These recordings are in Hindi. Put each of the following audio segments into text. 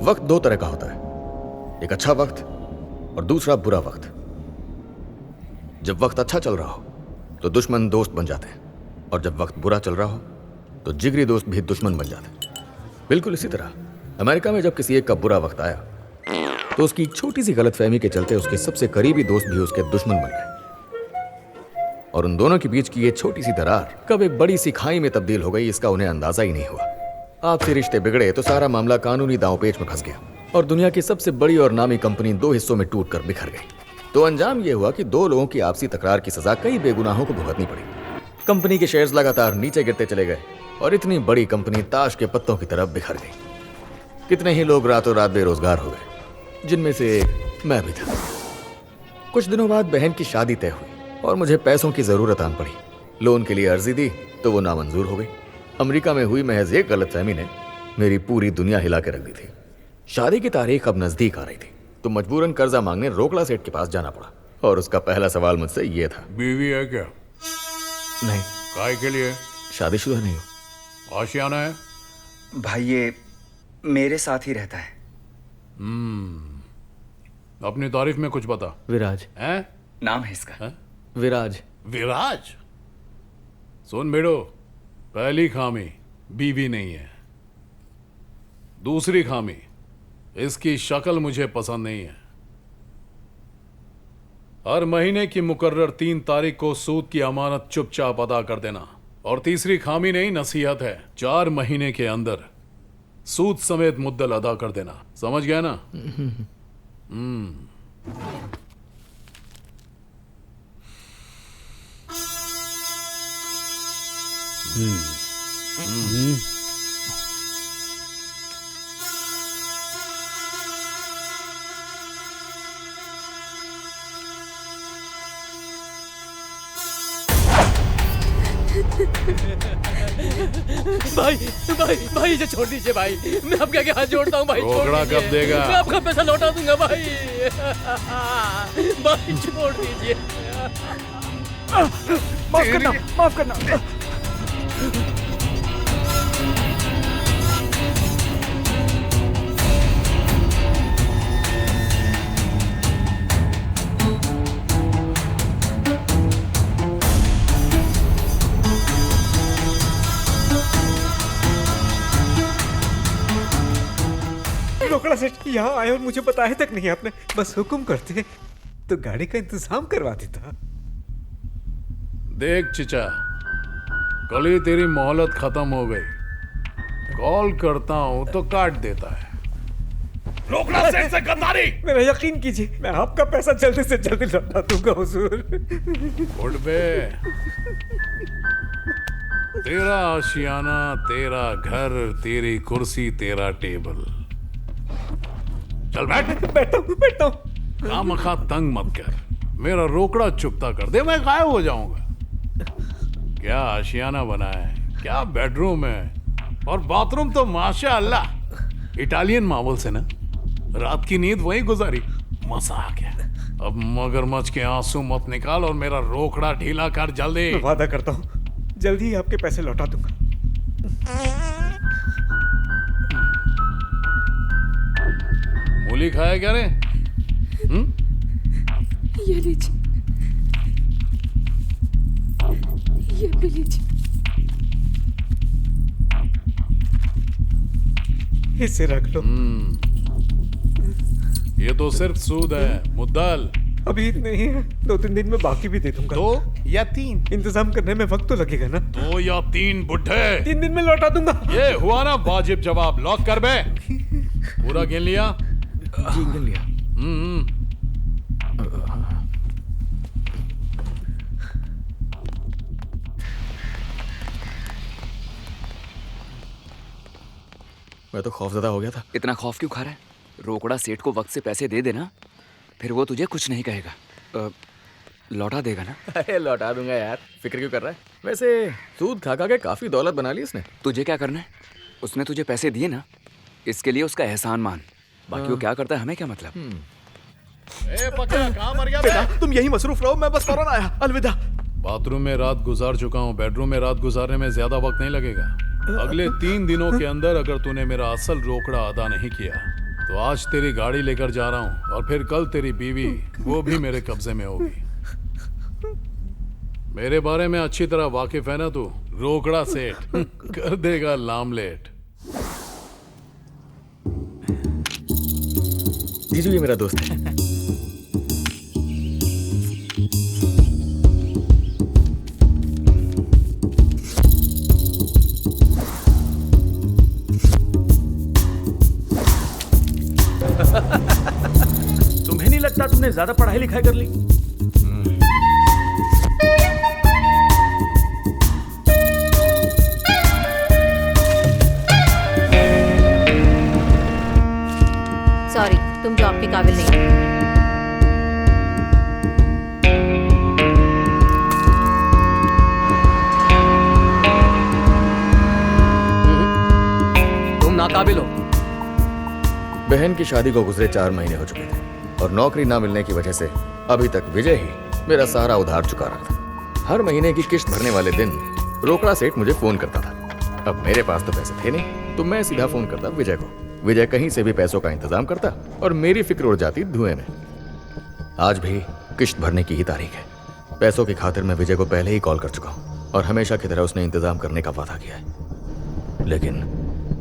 वक्त दो तरह का होता है, एक अच्छा वक्त और दूसरा बुरा वक्त। जब वक्त अच्छा चल रहा हो तो दुश्मन दोस्त बन जाते हैं, और जब वक्त बुरा चल रहा हो तो जिगरी दोस्त भी दुश्मन बन जाते हैं। बिल्कुल इसी तरह अमेरिका में जब किसी एक का बुरा वक्त आया तो उसकी एक छोटी सी गलतफहमी के चलते उसके सबसे करीबी दोस्त भी उसके दुश्मन बन गए, और उन दोनों के बीच की ये छोटी सी दरार कब एक बड़ी सी खाई में तब्दील हो गई, इसका उन्हें अंदाजा ही नहीं हुआ। आपसी रिश्ते बिगड़े तो सारा मामला कानूनी दांवपेच में फंस गया, और दुनिया की सबसे बड़ी और नामी कंपनी दो हिस्सों में टूटकर बिखर गई। तो अंजाम यह हुआ कि दो लोगों की आपसी तकरार की सजा कई बेगुनाहों को भुगतनी पड़ी। कंपनी के शेयर्स लगातार नीचे गिरते चले गए, और इतनी बड़ी कंपनी ताश के पत्तों की तरफ बिखर गई। कितने ही लोग रातों रात बेरोजगार हो गए, जिनमें से मैं भी था। कुछ दिनों बाद बहन की शादी तय हुई और मुझे पैसों की जरूरत आन पड़ी। लोन के लिए अर्जी दी तो वो नामंजूर हो गई। अमेरिका में हुई महज एक गलतफहमी ने मेरी पूरी दुनिया हिला के रख दी थी। शादी की तारीख अब नजदीक आ रही थी, तो मजबूरन कर्जा मांगने रोकड़ा सेठ के पास जाना पड़ा, और उसका पहला सवाल मुझसे ये था, बीवी है क्या? नहीं, काय के लिए? शादीशुदा नहीं हो। आशियाना है? भाई ये मेरे साथ ही रहता है। अपनी तारीफ में कुछ बता। विराज हैं? नाम है इसका। हैं? विराज। विराज? सुन बेड़ो, पहली खामी बीवी नहीं है। दूसरी खामी, इसकी शक्ल मुझे पसंद नहीं है। हर महीने की मुकर्रर 3 तारीख को सूद की अमानत चुपचाप अदा कर देना। और तीसरी खामी नहीं, नसीहत है, 4 महीने के अंदर सूद समेत मुद्दल अदा कर देना। समझ गया ना? भाई भाई भाई इसे छोड़ दीजिए भाई, मैं आपके आगे हाथ जोड़ता हूँ भाई। छोड़ रोकड़ा दीजिए। कब देगा? मैं आपका पैसा लौटा दूंगा भाई। भाई छोड़ दीजिए। माफ करना, माफ करना। रोकड़ा सेठ यहाँ आए और मुझे बताया तक नहीं आपने। बस हुक्म करते तो गाड़ी का इंतजाम करवा देता। देख चिचा, कल ही तेरी मोहलत खत्म हो गई। कॉल करता हूं तो काट देता है। रोकड़ा सेठ से गद्दारी! मेरा यकीन कीजिए, मैं आपका पैसा जल्दी से जल्दी लौटा दूंगा हुजूर। उठ बे। तेरा आशियाना, तेरा घर, तेरी कुर्सी, तेरा टेबल। चल बैठ। बैठता हूँ। खामखा तंग मत कर, मेरा रोकड़ा चुकता कर दे, मैं गायब हो जाऊंगा। क्या आशियाना बना है, क्या बेडरूम है, और बाथरूम तो माशाअल्लाह इटालियन मार्बल से ना। रात की नींद वहीं गुजारी, मजा आ गया। अब मगरमच्छ के आंसू मत निकाल और मेरा रोकड़ा ढीला कर जल्दी। मैं वादा करता हूँ जल्दी ही आपके पैसे लौटा दूंगा। मूली खाया क्या रे? ये लीजिए, ये भी लीजिए। इसे रख लो। ये तो सिर्फ सूद है, मुद्दल। अभी इतने ही है, 2-3 दिन में बाकी भी दे दूंगा। 2 या 3? इंतजाम करने में वक्त तो लगेगा ना। 2 या 3 बुढ़े। 3 दिन में लौटा दूंगा। ये हुआ ना वाजिब जवाब। लॉक कर बे। पूरा गिन लिया? जी गिन लिया। मैं तो खौफजदा हो गया था। इतना खौफ क्यों खा रहा है? रोकड़ा सेठ को वक्त से पैसे दे देना, फिर वो तुझे कुछ नहीं कहेगा। लौटा देगा ना? अरे लौटा दूंगा यार, फिक्र क्यों कर रहा है? वैसे सूद खा खा के काफी दौलत बना ली इसने। तुझे क्या करना है? उसने तुझे पैसे दिए ना, इसके लिए उसका एहसान मान। बाकी वो क्या करता है हमें क्या मतलब। ए पक्का, कहाँ मर गया बेटा बे? तुम यही मसरूफ रहो, मैं बस फौरन आया। अलविदा। बाथरूम में रात गुजार चुका हूँ, बेडरूम में रात गुजारने में ज्यादा वक्त नहीं लगेगा। अगले 3 दिनों के अंदर अगर तूने मेरा असल रोकड़ा अदा नहीं किया तो आज तेरी गाड़ी लेकर जा रहा हूं और फिर कल तेरी बीवी वो भी मेरे कब्जे में होगी। मेरे बारे में अच्छी तरह वाकिफ है ना तू? रोकड़ा सेठ कर देगा लामलेट। जीजू ये मेरा दोस्त है। तुम्हें नहीं लगता तुमने ज्यादा पढ़ाई लिखाई कर ली? सॉरी, तुम जॉब के काबिल नहीं। तुम नाकाबिल हो। बहन की शादी को गुजरे 4 महीने हो चुके थे और नौकरी ना मिलने की वजह से अभी तक विजय ही मेरा सारा उधार चुका रहा था। हर महीने की किश्त भरने वाले दिन रोकड़ा सेठ मुझे फोन करता था। अब मेरे पास तो पैसे थे नहीं, तो मैं सीधा फोन करता विजय को। विजय कहीं से भी पैसों का इंतजाम करता और मेरी फिक्र उड़ जाती धुएं में। आज भी किश्त भरने की ही तारीख है। पैसों की खातिर मैं विजय को पहले ही कॉल कर चुका हूं और हमेशा की तरह उसने इंतजाम करने का वादा किया है। लेकिन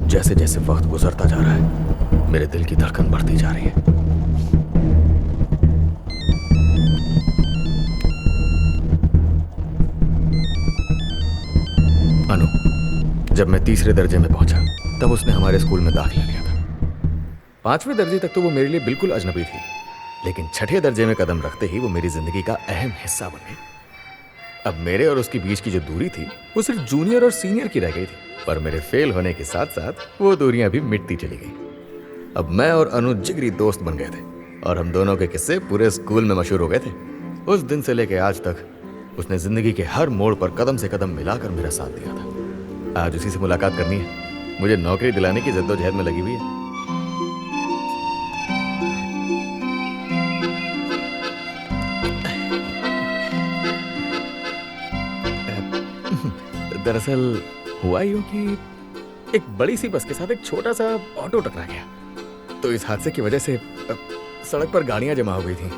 जैसे जैसे वक्त गुजरता जा रहा है, मेरे दिल की धड़कन बढ़ती जा रही है। अनु, जब मैं 3रे दर्जे में पहुंचा तब उसने हमारे स्कूल में दाखिला लिया था। 5वें दर्जे तक तो वो मेरे लिए बिल्कुल अजनबी थी, लेकिन 6ठे दर्जे में कदम रखते ही वो मेरी जिंदगी का अहम हिस्सा बन गई। अब मेरे और उसके बीच की जो दूरी थी वो सिर्फ जूनियर और सीनियर की रह गई थी, पर मेरे फेल होने के साथ साथ वो दूरियां भी मिटती चली गई। अब मैं और अनु जिगरी दोस्त बन गए थे और हम दोनों के किस्से पूरे स्कूल में मशहूर हो गए थे। उस दिन से लेकर आज तक उसने जिंदगी के हर मोड़ पर कदम से कदम मिलाकर मेरा साथ दिया था। आज उसी से मुलाकात करनी है। मुझे नौकरी दिलाने की जद्दोजहद में लगी हुई है। दरअसल हुआ यूं कि एक बड़ी सी बस के साथ एक छोटा सा ऑटो टकरा गया, तो इस हादसे की वजह से सड़क पर गाड़ियां जमा हो गई थी,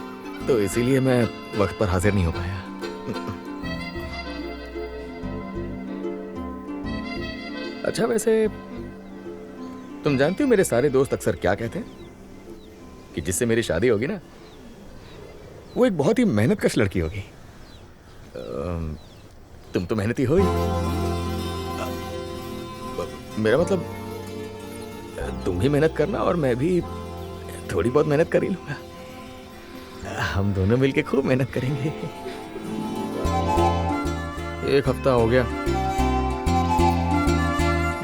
तो इसीलिए मैं वक्त पर हाजिर नहीं हो पाया। अच्छा, वैसे तुम जानती हो मेरे सारे दोस्त अक्सर क्या कहते हैं? कि जिससे मेरी शादी होगी ना, वो एक बहुत ही मेहनतकश लड़की होगी। तुम तो मेहनती हो ही। मेरा मतलब तुम भी मेहनत करना और मैं भी थोड़ी बहुत मेहनत कर ही लूंगा। हम दोनों मिलके खूब मेहनत करेंगे। 1 हफ्ता हो गया,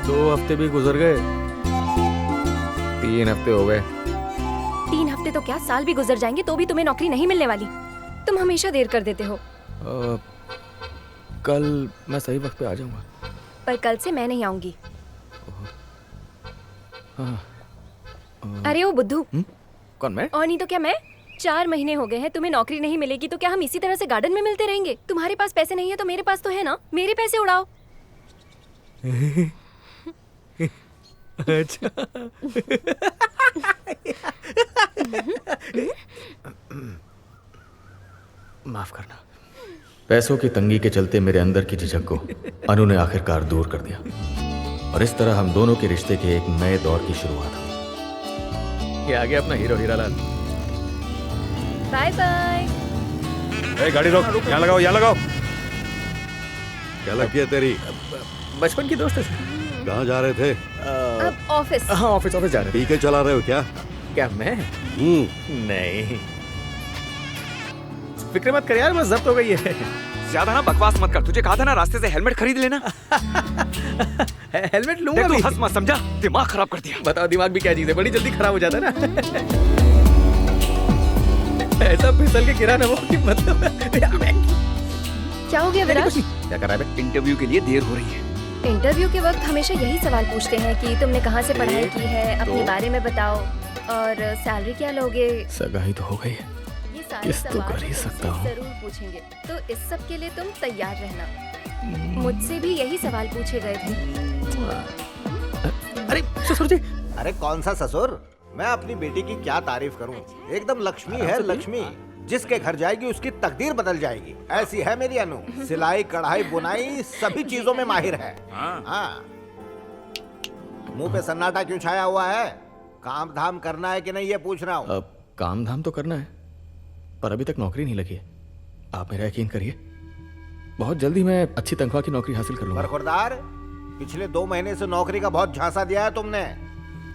2 हफ्ते भी गुजर गए, 3 हफ्ते हो गए। 3 हफ्ते तो क्या, साल भी गुजर जाएंगे तो भी तुम्हें नौकरी नहीं मिलने वाली। तुम हमेशा देर कर देते हो। कल मैं सही वक्त पे आ जाऊंगा। पर कल से मैं नहीं आऊंगी। अरे वो बुद्धू। कौन, मैं? और नहीं तो क्या मैं? 4 महीने हो गए हैं, तुम्हें नौकरी नहीं मिलेगी तो क्या हम इसी तरह से गार्डन में मिलते रहेंगे? तुम्हारे पास पैसे नहीं है तो मेरे पास तो है ना, मेरे पैसे उड़ाओ। अच्छा। माफ करना। पैसों की तंगी के चलते मेरे अंदर की झिझक को अनु ने आखिरकार दूर कर दिया और इस तरह हम दोनों के रिश्ते के एक नए दौर की शुरुआत हुई। ये आ गया अपना हीरो हीरालाल। Bye bye. गाड़ी रोक, यहाँ लगाओ, यहाँ लगाओ। क्या लग गया तेरी? बचपन की दोस्त है। कहाँ जा रहे थे? अब ऑफिस। हाँ, ऑफिस जा रहे थे। पी के चला रहे हो क्या? क्या मैं? नहीं, फिक्र मत कर यार, बस जब्त हो गई है। ज्यादा ना बकवास मत कर। तुझे कहा था ना रास्ते से हेलमेट खरीद लेना। हेलमेट लूंगा देख, भी। तू हंस मत, समझा? दिमाग खराब कर दिया। बताओ, दिमाग भी क्या चीज है, बड़ी जल्दी खराब हो जाता है ना। ऐसा फिसल के गिरा ना वो कि मतलब। क्या हो गया विराज? क्या कर रहा है? इंटरव्यू के लिए देर हो रही है। इंटरव्यू के वक्त हमेशा यही सवाल पूछते हैं कि तुमने कहाँ से पढ़ाई की है, अपने तो- बारे में बताओ और सैलरी क्या लोगे। सगाई तो हो गई है, ये सारे किस तो सवाल कर ही तुमसे सकता हूँ। जरूर पूछेंगे, तो इस सब के लिए तुम तैयार रहना। मुझसे भी यही सवाल पूछे गए थे। अरे ससुर जी। अरे कौन सा ससुर? मैं अपनी बेटी की क्या तारीफ करूं, एकदम लक्ष्मी है लक्ष्मी। जिसके घर जाएगी उसकी तकदीर बदल जाएगी, ऐसी है मेरी अनु। सिलाई कढ़ाई बुनाई सभी चीजों में माहिर है। हाँ। मुंह पे सन्नाटा क्यों छाया हुआ है? काम धाम करना है कि नहीं ये पूछ रहा हूँ। अब काम धाम तो करना है, पर अभी तक नौकरी नहीं लगी है। आप मेरा यकीन करिए, बहुत जल्दी मैं अच्छी तनख्वाह की नौकरी हासिल कर लूंगा। बरखुरदार, पिछले 2 महीने से नौकरी का बहुत झांसा दिया है तुमने।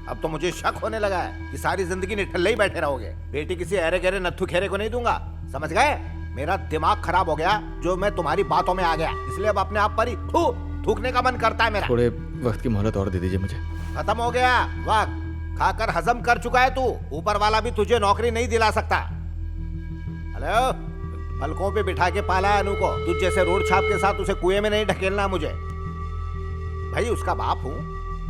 अब तो मुझे शक होने लगा है कि सारी जिंदगी निठल्ले ही बैठे रहोगे। बेटी किसी अरे गहरे नत्थु खेरे को नहीं दूंगा, समझ गए? मेरा दिमाग खराब हो गया जो मैं तुम्हारी बातों में आ गया, इसलिए अब अपने आप पर ही थूकने का मन करता है मेरा। थोड़े वक्त की मोहलत और दे दीजिए मुझे। खत्म हो गया वक्त, खाकर हजम कर चुका है तू। ऊपर वाला भी तुझे नौकरी नहीं दिला सकता। हेलो, पलकों पे बिठा के पाला है अनु को। तुझ जैसे रोड छाप के साथ उसे कुएं में नहीं ढकेलना मुझे। भाई उसका बाप हूँ,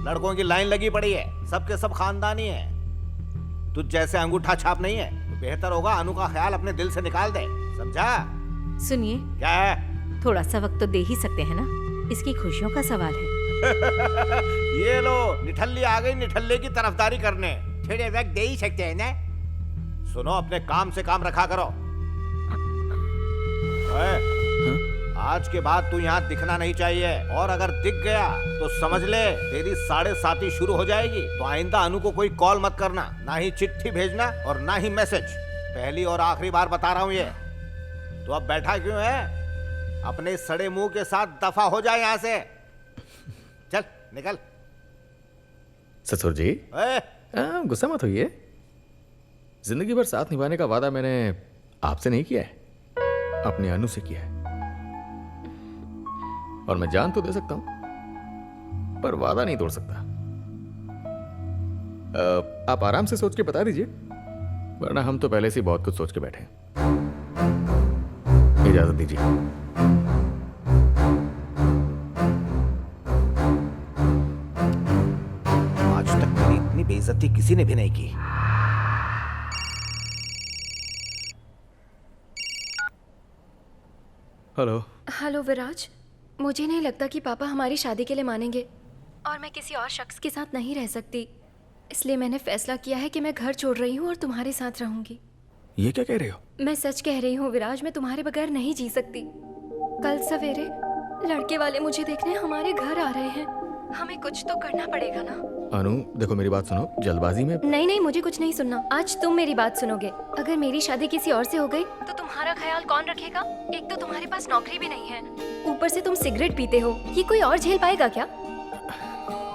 लड़कों की लाइन लगी पड़ी है, सबके सब खानदानी है। तुझ जैसे अंगूठा छाप नहीं है, तो बेहतर होगा अनु का ख्याल अपने दिल से निकाल दे, समझा? सुनिए, क्या है? थोड़ा सा वक्त तो दे ही सकते हैं ना, इसकी खुशियों का सवाल है। ये लो, निठल्ली आ गई निठल्ले की तरफदारी करने। थोड़े वक्त दे ही सकते हैं ना। सुनो, अपने काम से काम रखा करो। आज के बाद तू यहाँ दिखना नहीं चाहिए, और अगर दिख गया तो समझ ले तेरी 7:30 शुरू हो जाएगी। तो आइंदा अनु को कोई कॉल मत करना, ना ही चिट्ठी भेजना और ना ही मैसेज। पहली और आखिरी बार बता रहा हूँ ये। तो अब बैठा क्यों है? अपने सड़े मुंह के साथ दफा हो जाए यहाँ से। चल निकल। ससुर जी, गुस्सा मत होइए। जिंदगी भर साथ निभाने का वादा मैंने आपसे नहीं किया है, अपनी अनु से किया है। और मैं जान तो दे सकता हूं, पर वादा नहीं तोड़ सकता। आप आराम से सोच के बता दीजिए, वरना हम तो पहले से ही बहुत कुछ सोच के बैठे हैं। इजाजत दीजिए। आज तक मेरी इतनी बेइज्जती किसी ने भी नहीं की। हेलो। हेलो विराज, मुझे नहीं लगता कि पापा हमारी शादी के लिए मानेंगे, और मैं किसी और शख्स के साथ नहीं रह सकती। इसलिए मैंने फैसला किया है कि मैं घर छोड़ रही हूँ और तुम्हारे साथ रहूंगी। ये क्या कह रहे हो? मैं सच कह रही हूँ विराज, मैं तुम्हारे बगैर नहीं जी सकती। कल सवेरे लड़के वाले मुझे देखने हमारे घर आ रहे हैं। हमें कुछ तो करना पड़ेगा ना। अनु देखो, मेरी बात सुनो, जल्दबाजी में। नहीं, मुझे कुछ नहीं सुनना। आज तुम मेरी बात सुनोगे। अगर मेरी शादी किसी और से हो गई तो तुम्हारा ख्याल कौन रखेगा? एक तो तुम्हारे पास नौकरी भी नहीं है, ऊपर से तुम सिगरेट पीते हो, ये कोई और झेल पाएगा क्या?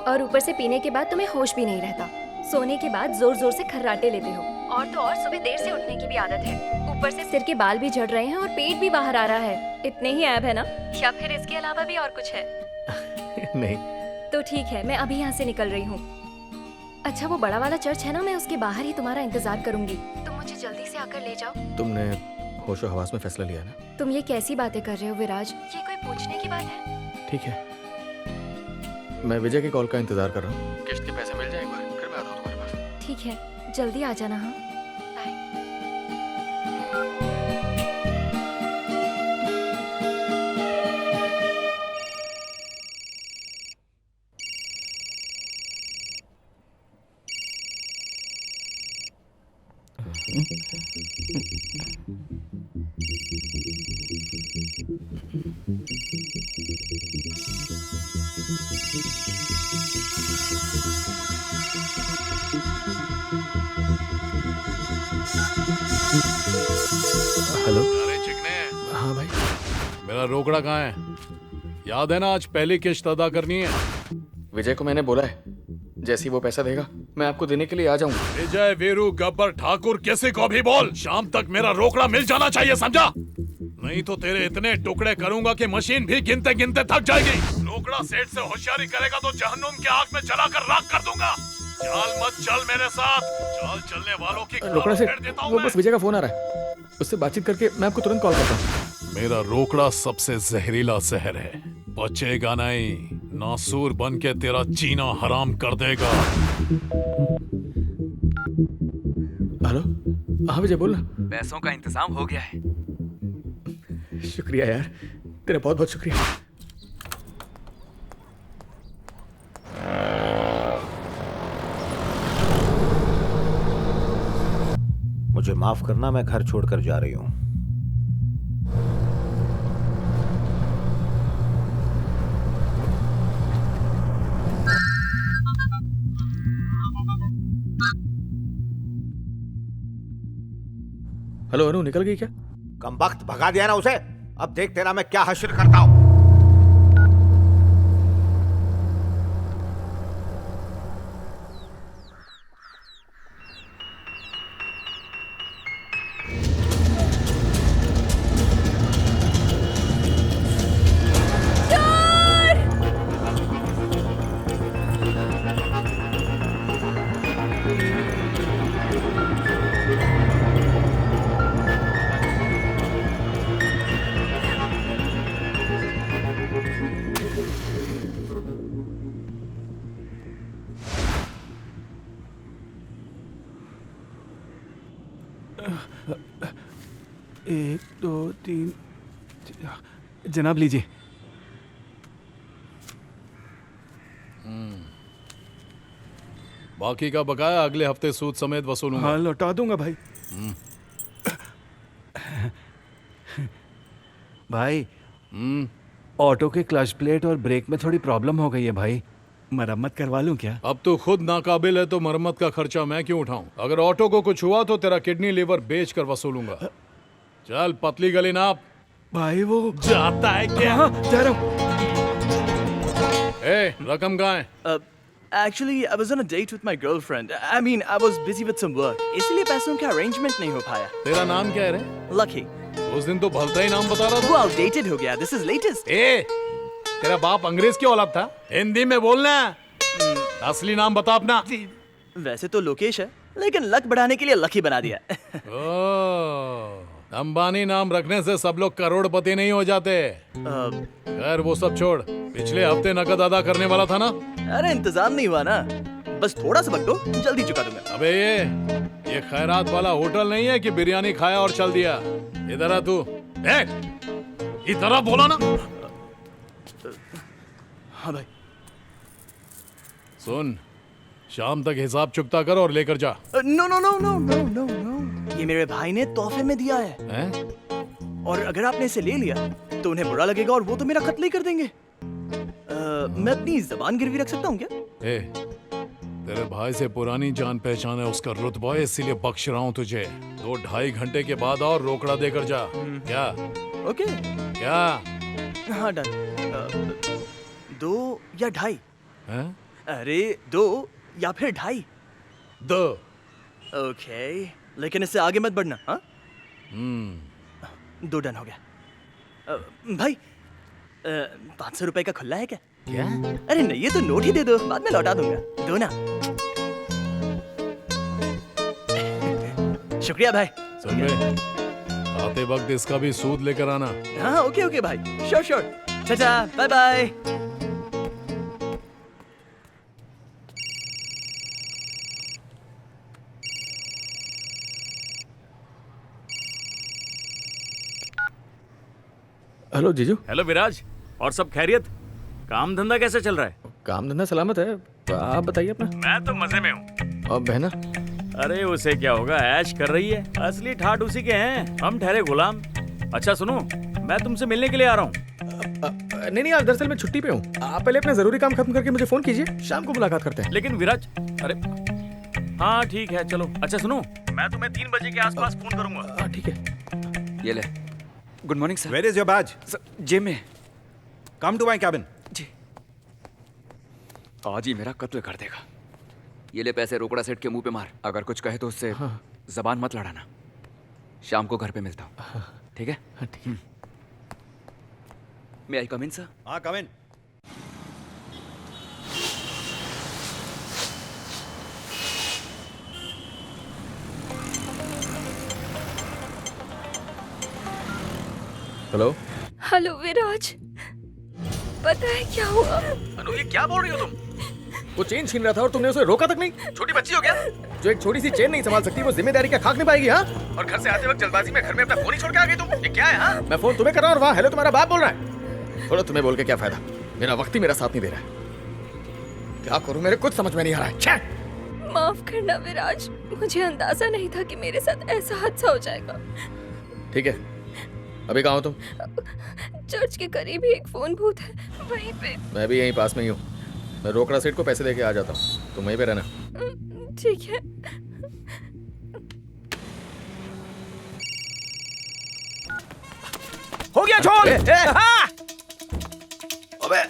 और ऊपर से पीने के बाद तुम्हें होश भी नहीं रहता। सोने के बाद जोर जोर से खर्राटे लेते हो, और तो और सुबह देर से उठने की भी आदत है। ऊपर से सिर के बाल भी झड़ रहे हैं और पेट भी बाहर आ रहा है। इतने ही ऐब है ना, या फिर इसके अलावा भी और कुछ है? नहीं। तो ठीक है, मैं अभी यहाँ से निकल रही हूँ। अच्छा, वो बड़ा वाला चर्च है ना, मैं उसके बाहर ही तुम्हारा इंतजार करूंगी। तुम मुझे जल्दी से आकर ले जाओ। तुमने होशो हवास में फैसला लिया ना? तुम ये कैसी बातें कर रहे हो विराज? ये कोई पूछने की बात है? ठीक है, मैं विजय की कॉल का इंतजार कर रहा हूँ। किश्त के पैसे मिल जाए एक बार, फिर मैं आता हूँ तुम्हारे पास। ठीक है, जल्दी आ जाना। हाँ, हेलो। अरे चिकने। हाँ भाई। मेरा रोकड़ा कहाँ है? याद है ना, आज पहली किश्त अदा करनी है। विजय को मैंने बोला है, जैसे ही वो पैसा देगा मैं आपको देने के लिए आ जाऊंगा। विजय, वीरू, गब्बर, ठाकुर, किसी को भी बोल, शाम तक मेरा रोकड़ा मिल जाना चाहिए, समझा? नहीं तो तेरे इतने टुकड़े करूंगा कि मशीन भी गिनते गिनते थक जाएगी। रोकड़ा सेठ से होशियारी करेगा तो जहन्नुम की आग में जलाकर राख कर दूंगा। चल मत चल मेरे साथ, चल चलने वालों की रोकड़ा सेठ, वो बस विजय का फोन आ रहा है, उससे बातचीत करके मैं आपको तुरंत कॉल करता हूँ। मेरा रोकड़ा सबसे जहरीला जहर है, बचेगा नहीं, नासूर बन के तेरा जीना हराम कर देगा। हेलो। हाँ विजय, बोल ना। पैसों का इंतजाम हो गया है। शुक्रिया यार, तेरा बहुत बहुत शुक्रिया। मुझे माफ करना, मैं घर छोड़कर जा रही हूं। हेलो अनु, निकल गई क्या? कम वक्त भगा दिया ना उसे। अब देख तेरा मैं क्या हासिल करता हूं। एक दो तीन, जनाब लीजिए। बाकी का बकाया अगले हफ्ते सूद समेत वसूलूंगा। हाँ लौटा दूंगा भाई। भाई ऑटो के क्लच प्लेट और ब्रेक में थोड़ी प्रॉब्लम हो गई है भाई, मरम्मत करवा लूं क्या? अब तो खुद नाकाबिल है तो मरम्मत का खर्चा मैं क्यों उठाऊं? अगर ऑटो को कुछ हुआ तो तेरा किडनी लीवर बेच कर वसूलूंगा। चल पतली गली नाप। भाई वो जाता है क्या? हाँ, जा रहा हूँ। ए, रकम कहाँ है? Actually, I was on a date with my girlfriend. I mean, I was busy with some work. इसलिए पैसों का arrangement नहीं हो पाया। तेरा नाम क्या है रे? Lucky. उस दिन तो भलता ही नाम बता रहा था। वो outdated हो गया। This is latest. ए, तेरा बाप अंग्रेज की औलाद था? हिंदी में बोलना। असली नाम बता अपना। वैसे तो लोकेश है, लेकिन लक बढ़ाने के लिए लकी बना दिया। अंबानी नाम रखने से सब लोग करोड़पति नहीं हो जाते। खैर वो सब छोड़, पिछले हफ्ते नकद अदा करने वाला था ना? अरे इंतजाम नहीं हुआ ना, बस थोड़ा सा वक्त दो, जल्दी चुका दूंगा। अबे ये खैरात वाला होटल नहीं है कि बिरयानी खाया और चल दिया। इधर आ तू। इधर आ, बोला ना। हाँ भाई। सुन, शाम तक हिसाब चुकता कर और लेकर जा। No no no no no no no, ये मेरे भाई ने तोहफे में दिया है। और अगर आपने इसे ले लिया तो उन्हें बुरा लगेगा और वो तो मेरा कत्ल ही कर देंगे। मैं अपनी जबान गिरवी रख सकता हूँ क्या? तेरे भाई से पुरानी जान पहचान है, उसका रुतबा है, इसीलिए बख्श रहा हूँ तुझे। 2-2.5 घंटे के बाद और रोकड़ा देकर जा। क्या? ओके। क्या? हाँ डन। 2 या 2.5? अरे 2 या फिर 2.5? 2। ओके, लेकिन इससे आगे मत बढ़ना। हाँ 2 डन हो गया। भाई 500 रुपए का खुल्ला है क्या? क्या? अरे नहीं, ये तो नोट ही दे दो, बाद में लौटा दूंगा। दो ना। शुक्रिया भाई। सुन बे, आते वक्त इसका भी सूद लेकर आना। हाँ ओके ओके भाई, sure sure. Tata, bye bye. Hello जीजू। हेलो विराज, और सब खैरियत? काम धंधा कैसे चल रहा है? काम धंधा सलामत है, आप बताइए अपना। मैं तो मजे में हूँ। और बहना? अरे उसे क्या होगा, ऐश कर रही है। असली ठाठ उसी के हैं, हम ठहरे गुलाम। अच्छा सुनो, मैं तुमसे मिलने के लिए आ रहा हूँ। नहीं आज दरअसल मैं छुट्टी पे हूँ। आप पहले अपना जरूरी काम खत्म करके मुझे फोन कीजिए, शाम को मुलाकात करते हैं। लेकिन विराज, अरे हाँ ठीक है चलो। अच्छा सुनो, मैं तुम्हें 3 बजे के आसपास फोन करूंगा। ठीक है। ये ले। Good morning sir. Where is your badge? जेब में। Come to my cabin. जी। आज ही मेरा कत्ल कर देगा। ये ले पैसे, रोकड़ा सेठ के मुंह पे मार। अगर कुछ कहे तो उससे जबान मत लड़ाना। शाम को घर पे मिलता हूँ, ठीक है? ठीक है। May I come in, sir? हाँ come in. हेलो। हेलो विराज, पता है क्या हुआ? अनु ये क्या बोल रही हो तुम? वो चेन छीन रहा था और तुमने उसे रोका तक नहीं। छोटी बच्ची हो क्या? जो एक छोटी सी चेन नहीं संभाल सकती वो जिम्मेदारी का खाक नहीं पाएगी। हाँ, और घर से आते वक्त जल्दबाजी में घर में अपना फोन ही छोड़ के आ गई तुम। ये क्या है? हाँ मैं फोन तुम्हें कर रहा हूँ और वहाँ हेलो तुम्हारा बाप बोल रहा है। थोड़ा तुम्हें बोल के क्या फायदा, मेरा वक्त ही मेरा साथ नहीं दे रहा है। क्या करूँ, मेरे कुछ समझ में नहीं आ रहा है। माफ करना विराज, मुझे अंदाजा नहीं था कि मेरे साथ ऐसा हादसा हो जाएगा। ठीक है, अभी कहाँ हो तुम? चर्च के करीब ही एक फोन बूथ है, वहीं पे। मैं भी यहीं पास में ही हूँ। मैं रोकड़ा सेठ को पैसे देके आ जाता हूँ, तुम वहीं पे रहना। ठीक है। हो गया छोड़। हाँ! अबे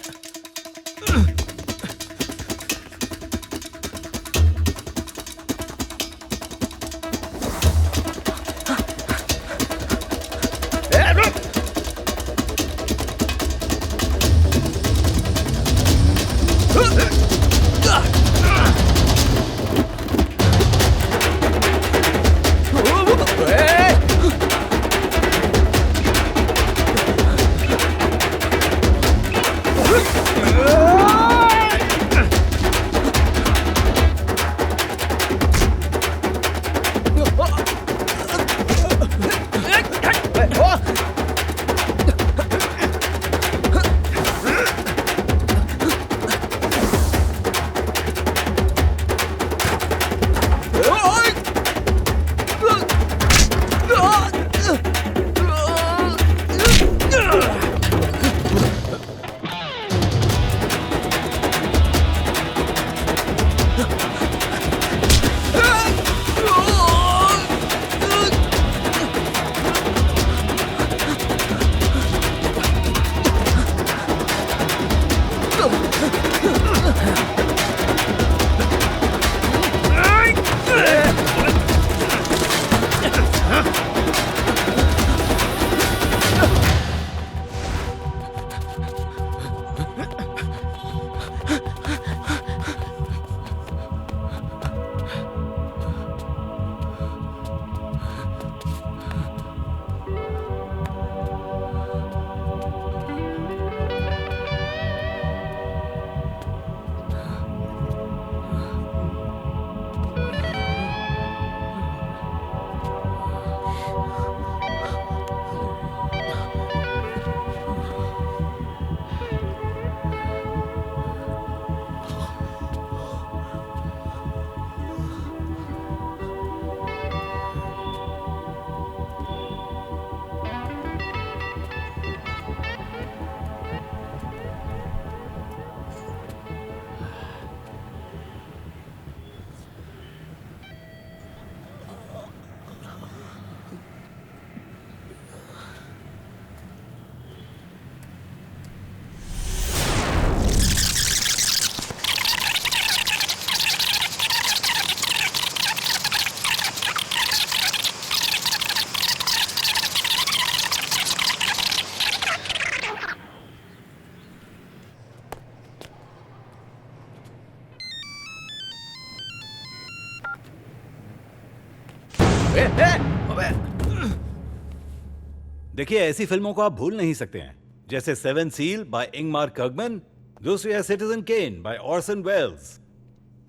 देखिए, ऐसी फिल्मों को आप भूल नहीं सकते हैं, जैसे seven seal by Ingmar Bergman, दूसरी है citizen Kane by Orson Welles,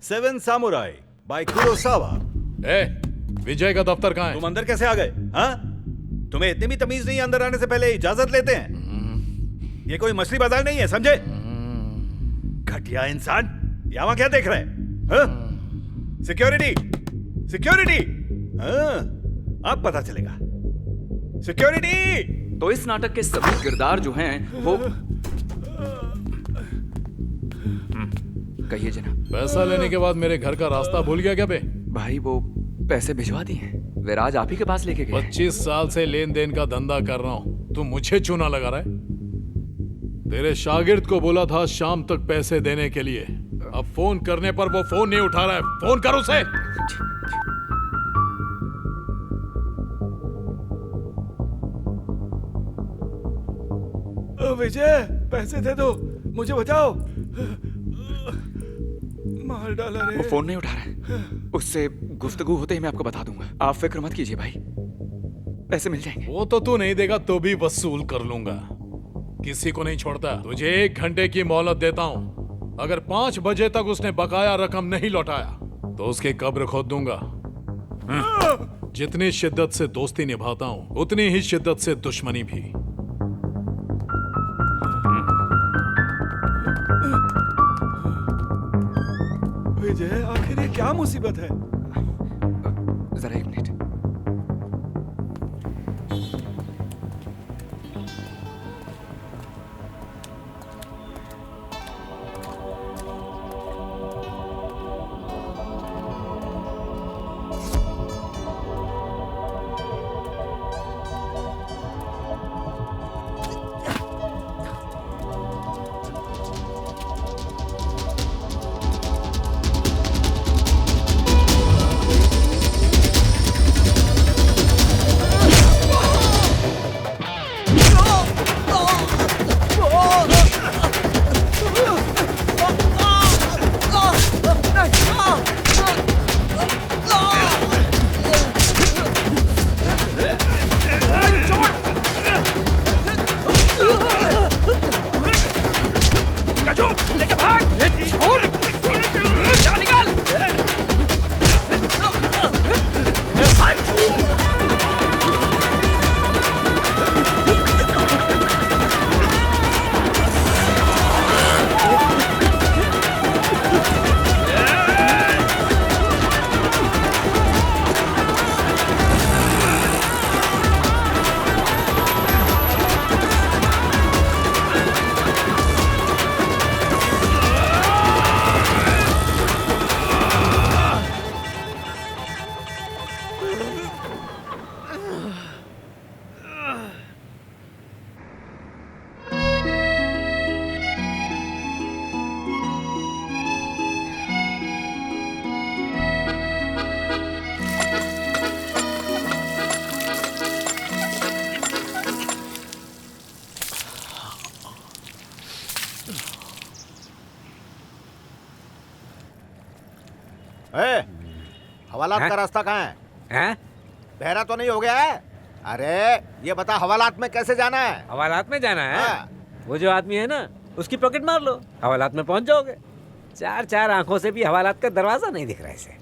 seven samurai by Kurosawa. Vijay का दफ्तर कहाँ है? तुम अंदर कैसे आ गए? हाँ, तुम्हें इतनी भी तमीज नहीं, अंदर आने से पहले इजाजत लेते हैं? ये कोई मछली बाजार नहीं है, समझे? घटिया इंसान, यहाँ क्या देख रहे हैं? Security, security! अब पता चलेगा। सिक्योरिटी! तो इस नाटक के सभी किरदार जो हैं वो कहिए जनाब। पैसा लेने के बाद मेरे घर का रास्ता भूल गया क्या बे? भाई वो पैसे भिजवा दिए हैं, विराज आप ही के पास लेके गए। 25 साल से लेन देन का धंधा कर रहा हूँ, तू मुझे चूना लगा रहा है? तेरे शागिर्द को बोला था शाम तक पैसे देने के लिए, अब फोन करने पर वो फोन नहीं उठा रहा है। फोन कर उसे। विजय, पैसे दे दो, मुझे बचाओ। मार डाला रे। वो फोन नहीं उठा रहा है, उससे गुफ्तगू होते ही मैं आपको बता दूंगा। आप फिक्र मत कीजिए भाई, पैसे मिल जाएंगे। वो तो तू नहीं देगा तो भी वसूल कर लूंगा, किसी को नहीं छोड़ता। तुझे 1 घंटे की मोहलत देता हूँ, अगर 5 बजे तक उसने बकाया रकम नहीं लौटाया तो उसकी कब्र खोद दूंगा। जितनी शिद्दत से दोस्ती निभाता हूँ उतनी ही शिद्दत से दुश्मनी भी। विजय, आखिर ये क्या मुसीबत है? जरा एक मिनट। हवालात का रास्ता कहाँ है? हैं? बहरा तो नहीं हो गया है? अरे ये बता हवालात में कैसे जाना है? हवालात में जाना है? हाँ। वो जो आदमी है ना, उसकी पॉकेट मार लो, हवालात में पहुंच जाओगे। चार आंखों से भी हवालात का दरवाजा नहीं दिख रहा है इसे।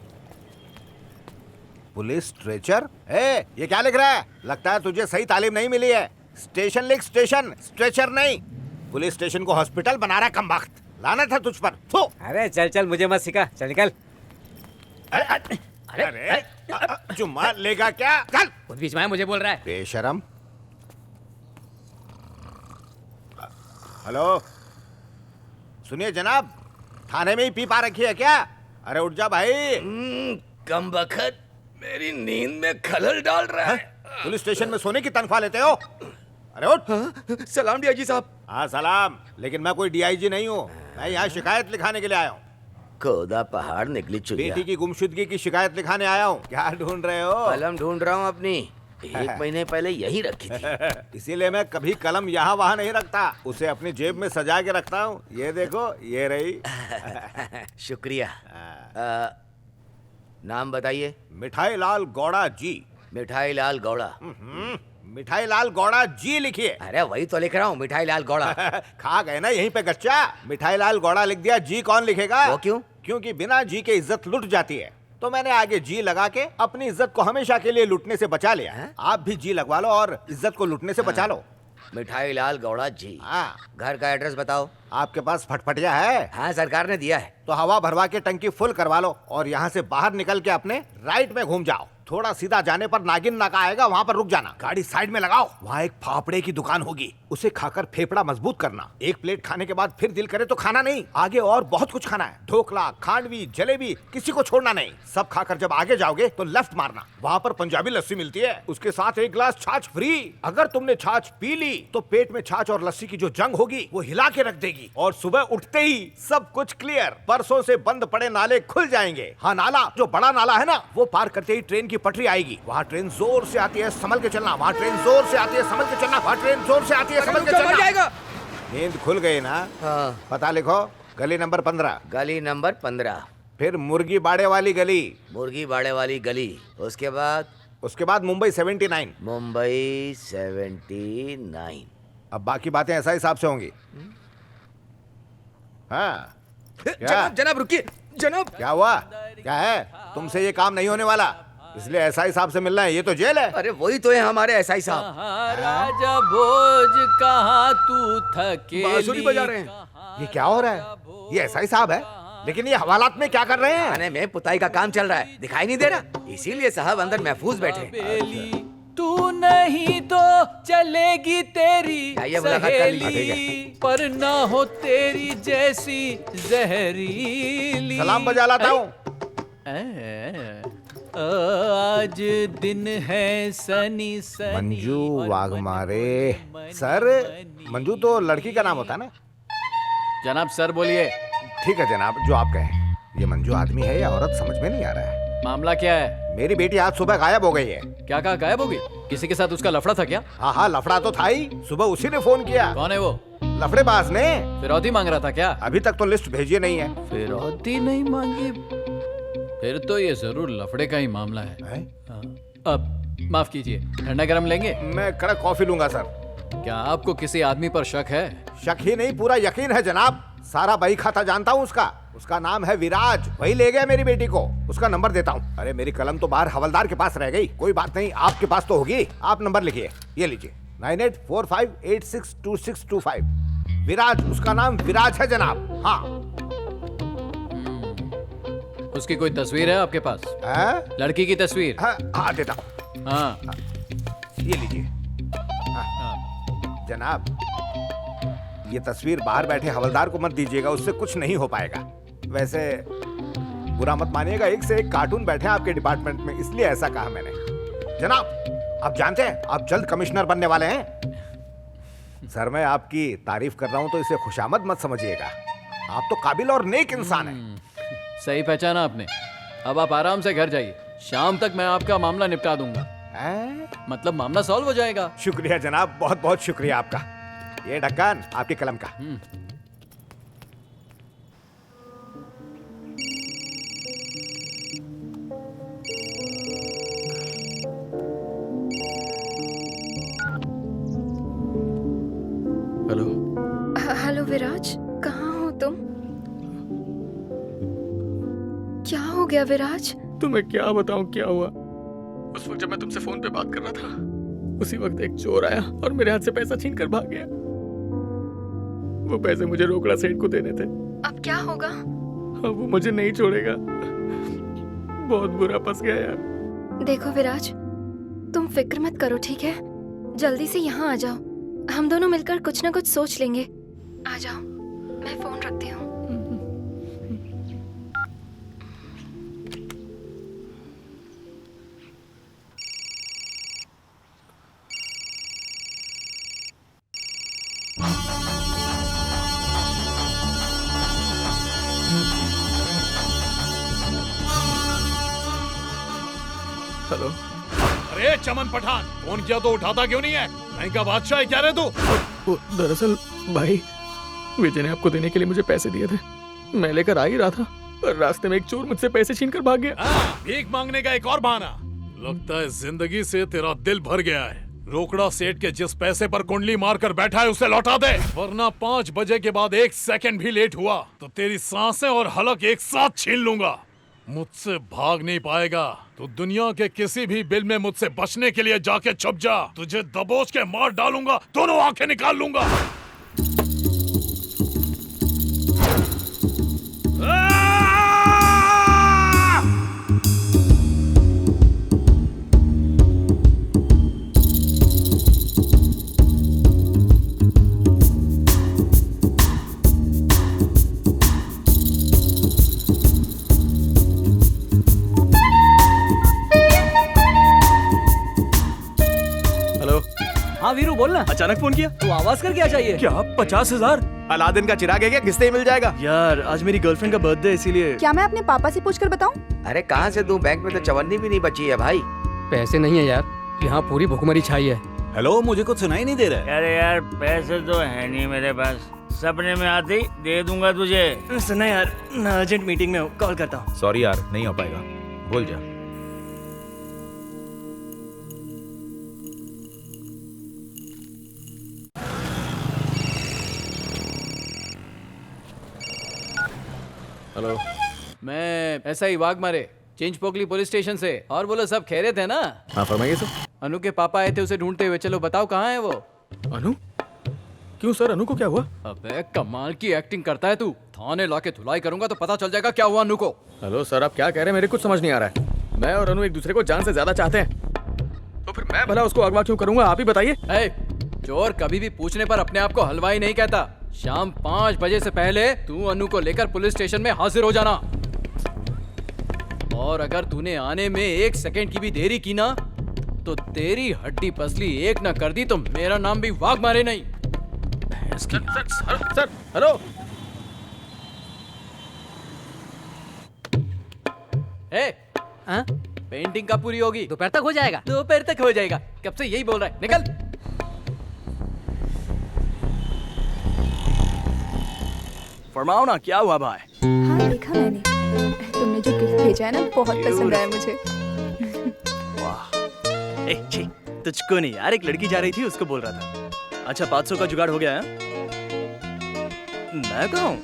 Police stretcher? ये क्या लिख रहा है? लगता है तुझे सही तालीम नहीं मिली है। स्टेशन लिख, स्टेशन, स्ट्रेचर नहीं। पुलिस स्टेशन को हॉस्पिटल बना रहा है कमबख्त। लानत है तुझ पर। थू। अरे चल मुझे मत सिखा, चल निकल। अरे जुम्मा लेगा क्या? चल। उस बीच में मुझे बोल रहा है बेशरम। हेलो, सुनिए जनाब, थाने में ही पी पा रखी है क्या? अरे उठ जा भाई। कमबख्त मेरी नींद में खलल डाल रहा है। पुलिस स्टेशन में सोने की तनख्वाह लेते हो? अरे उठ। सलाम डीआईजी साहब। हाँ सलाम, लेकिन मैं कोई डीआईजी नहीं हूँ। मैं यहाँ शिकायत लिखाने के लिए आया हूँ। खोदा पहाड़ निकली चुड़िया। बेटी की गुमशुदगी की शिकायत लिखाने आया हूँ। क्या ढूंढ रहे हो? कलम ढूंढ रहा हूँ अपनी, 1 महीने पहले यही रखी थी। इसीलिए मैं कभी कलम यहाँ वहाँ नहीं रखता, उसे अपनी जेब में सजा के रखता हूँ। ये देखो, ये रही। शुक्रिया। नाम बताइए। मिठाई लाल गौड़ा जी। मिठाई लाल गौड़ा। मिठाई लाल गौड़ा जी लिखिए। अरे वही तो लिख रहा हूँ, मिठाई लाल गौड़ा। खा गए ना यहीं पे गच्चा। मिठाई लाल गौड़ा लिख दिया, जी कौन लिखेगा? वो क्यों? क्योंकि बिना जी के इज्जत लुट जाती है, तो मैंने आगे जी लगा के अपनी इज्जत को हमेशा के लिए लुटने से बचा लिया। आप भी जी लगवा लो और इज्जत को लुटने से बचा लो। मिठाई लाल गौड़ा जी। हाँ। घर का एड्रेस बताओ। आपके पास फटफटिया है? हाँ, सरकार ने दिया है। तो हवा भरवा के टंकी फुल करवा लो और यहाँ से बाहर निकल के अपने राइट में घूम जाओ। थोड़ा सीधा जाने पर नागिन नाका आएगा, वहाँ पर रुक जाना। गाड़ी साइड में लगाओ, वहाँ एक फाफड़े की दुकान होगी, उसे खाकर फेफड़ा मजबूत करना। 1 प्लेट खाने के बाद फिर दिल करे तो खाना नहीं, आगे और बहुत कुछ खाना है। ढोकला, खांडवी, जलेबी, किसी को छोड़ना नहीं। सब खाकर जब आगे जाओगे तो लेफ्ट मारना, वहाँ पर पंजाबी लस्सी मिलती है, उसके साथ 1 गिलास छाछ फ्री। अगर तुमने छाछ पी ली तो पेट में छाछ और लस्सी की जो जंग होगी वो हिला के रख देगी और सुबह उठते ही सब कुछ क्लियर। परसों से बंद पड़े नाले खुल जाएंगे। हाँ, नाला जो बड़ा नाला है ना, वो पार करते ही ट्रेन की पटरी आएगी। वहाँ ट्रेन जोर से आती है, संभल के चलना। वहाँ ट्रेन जोर से आती है, संभल के चलना। वहाँ ट्रेन जोर से आती है, संभल के चलना। नींद खुल गई ना? हाँ। पता लिखो, गली नंबर 15। गली नंबर 15। फिर मुर्गी बाड़े वाली गली। मुर्गी बाड़े वाली गली। उसके बाद मुंबई 79। मुंबई 79। अब बाकी बातें ऐसा हिसाब से होंगी। हाँ। जनाब रुकिए। जनाब क्या हुआ? क्या है? तुमसे ये काम नहीं होने वाला, इसलिए ऐसा हिसाब से मिलना है। ये तो जेल है। अरे वही तो है हमारे एसआई साहब। राजा भोज कहाँ तू थके। बांसुरी बजा रहे हैं। ये क्या हो रहा है? ये एसआई साहब है? लेकिन ये हवालात में क्या कर रहे हैं? थाने में पुताई का काम चल रहा है, दिखाई नहीं दे रहा, इसीलिए साहब अंदर महफूज बैठे। तू नहीं तो चलेगी तेरी आइए मुलाकात कर लीजिए। सहेली, पर ना हो तेरी जैसी जहरीली। सलाम बजा लाता हूँ। आज दिन है सनी सनी। मंजू वाघमारे। सर, मंजू तो लड़की का नाम होता है ना? जनाब सर बोलिए। ठीक है जनाब, जो आप कहें। ये मंजू आदमी है या औरत समझ में नहीं आ रहा है। मामला क्या है? मेरी बेटी आज सुबह गायब हो गई है। क्या कहा गायब होगी? किसी के साथ उसका लफड़ा था क्या? हाँ, लफड़ा तो था ही। सुबह उसी ने फोन किया। कौन है वो? लफड़ेबाज ने। फिरौती मांग रहा था क्या? अभी तक तो लिस्ट भेजी नहीं है। फिरौती नहीं मांगी? फिर तो ये जरूर लफड़े का ही मामला है। अब माफ कीजिए, ठंडा गरम लेंगे? मैं कड़क कॉफी लूंगा सर। क्या आपको किसी आदमी पर शक है? शक ही नहीं, पूरा यकीन है जनाब। सारा बही खाता जानता हूँ उसका नाम है विराज। वही ले गया मेरी बेटी को। उसका नंबर देता हूँ। अरे मेरी कलम तो बाहर हवलदार के पास रह गई। कोई बात नहीं, आपके पास तो होगी। आप नंबर लिखिए, ये लीजिए 9845862625। विराज, उसका नाम विराज है जनाब। हाँ। उसकी कोई तस्वीर है आपके पास? लड़की की तस्वीर? हाँ देता हूँ। हाँ, ये लीजिए। जनाब, ये तस्वीर बाहर बैठे हवलदार को मत दीजिएगा, उससे कुछ नहीं हो पाएगा। वैसे बुरा मत मानिएगा, एक से एक कार्टून बैठे हैं आपके डिपार्टमेंट में, इसलिए ऐसा कहा मैंने। जनाब, आप जानते हैं आप जल्द कमिश्नर बनने वाले हैं। सर, मैं आपकी तारीफ कर रहा हूं तो इसे खुशामद मत समझिएगा। आप तो काबिल और नेक इंसान हैं। सही पहचाना आपने। अब आप आराम से घर जाइए, शाम तक मैं आपका मामला निपटा दूंगा। मतलब मामला सॉल्व हो जाएगा। शुक्रिया जनाब, बहुत बहुत शुक्रिया आपका। ये ढक्कन आपकी कलम का। हेलो। हेलो विराज, कहाँ हो तुम? क्या हो गया विराज? तुम्हें क्या बताऊं क्या हुआ। उस वक्त जब मैं तुमसे फोन पे बात कर रहा था, उसी वक्त एक चोर आया और मेरे हाथ से पैसा छीन कर भाग गया। वो पैसे मुझे रोकड़ा सेठ को देने थे। अब क्या होगा? अब वो मुझे नहीं छोड़ेगा। बहुत बुरा फंस गया यार। देखो विराज, तुम फिक्र मत करो, ठीक है? जल्दी से यहाँ आ जाओ, हम दोनों मिलकर कुछ ना कुछ सोच लेंगे। आ जाओ, मैं फोन रखती हूँ। हेलो। अरे चमन पठान, फोन किया तो उठाता क्यों नहीं है? नहीं का बादशाह है क्या रे तू? दरअसल भाई, विजय ने आपको देने के लिए मुझे पैसे दिए थे। मैं लेकर आ ही रहा था, पर रास्ते में एक चोर मुझसे पैसे छीन कर भाग गया। भीख मांगने का एक और बहाना। लगता है जिंदगी से तेरा दिल भर गया है। रोकड़ा सेठ के जिस पैसे पर कुंडली मारकर बैठा है उसे लौटा दे, वरना 5 बजे के बाद 1 सेकंड भी लेट हुआ तो तेरी सांसें और हलक एक साथ छीन लूंगा। मुझसे भाग नहीं पाएगा तो दुनिया के किसी भी बिल में मुझसे बचने के लिए जाके छुप जा। तुझे दबोच के मार डालूंगा, दोनों आंखें निकाल लूंगा। हाँ वीरू बोलना। अचानक फोन किया तो आवाज कर क्या चाहिए? क्या 50,000? अलादीन का चिराग है क्या? किससे मिल जाएगा? यार आज मेरी गर्लफ्रेंड का बर्थडे है, इसीलिए। क्या मैं अपने पापा से पूछकर बताऊं? अरे कहाँ से दूं? बैंक में तो चवन्नी भी नहीं बची है भाई। पैसे नहीं है यार, यहाँ पूरी भुखमरी छाई है। हेलो, मुझे कुछ सुनाई नहीं दे रहा है। अरे यार पैसे तो है नहीं मेरे पास, सपने में आते ही दे दूंगा तुझे। सुना यार, मैं अर्जेंट मीटिंग में हूँ, कॉल करता हूँ। सॉरी यार, नहीं हो पाएगा, भूल जा। हेलो, मैं ऐसा ही वाघमारे, चेंज पोकली पुलिस स्टेशन से। और बोलो सब खैरियत है ना? हाँ फरमाइए सर। अनु के पापा आए थे, उसे ढूंढते हुए। चलो बताओ कहाँ है वो? अनु? क्यों सर, अनु को क्या हुआ? अबे कमाल की एक्टिंग करता है तू। थाने लाके धुलाई करूंगा तो पता चल जाएगा क्या हुआ अनु को। हेलो सर, आप क्या कह रहे हैं? मेरे कुछ समझ नहीं आ रहा है। मैं और अनु एक दूसरे को जान से ज्यादा चाहते हैं, तो फिर मैं भला उसको अगवा क्यों करूंगा? आप ही बताइए। चोर कभी भी पूछने पर अपने आप को हलवाई नहीं कहता। शाम 5 बजे से पहले तू अनु को लेकर पुलिस स्टेशन में हाजिर हो जाना। और अगर तूने आने में 1 सेकंड की भी देरी की ना तो तेरी हड्डी पसली एक ना कर दी तो मेरा नाम भी वाघ मारे नहीं। Sir, hello. पेंटिंग कब पूरी होगी? दोपहर तक हो जाएगा। दोपहर तक हो जाएगा? कब से यही बोल रहा है, निकल। फरमाओ ना, क्या हुआ भाई? हाँ देखा मैंने, तुमने जो गिफ्ट भेजा है ना बहुत पसंद आया मुझे। वाह। ए छी, तुझको नहीं यार, एक लड़की जा रही थी उसको बोल रहा था। अच्छा 500 का जुगाड़ हो गया है? मैं कहा हूँ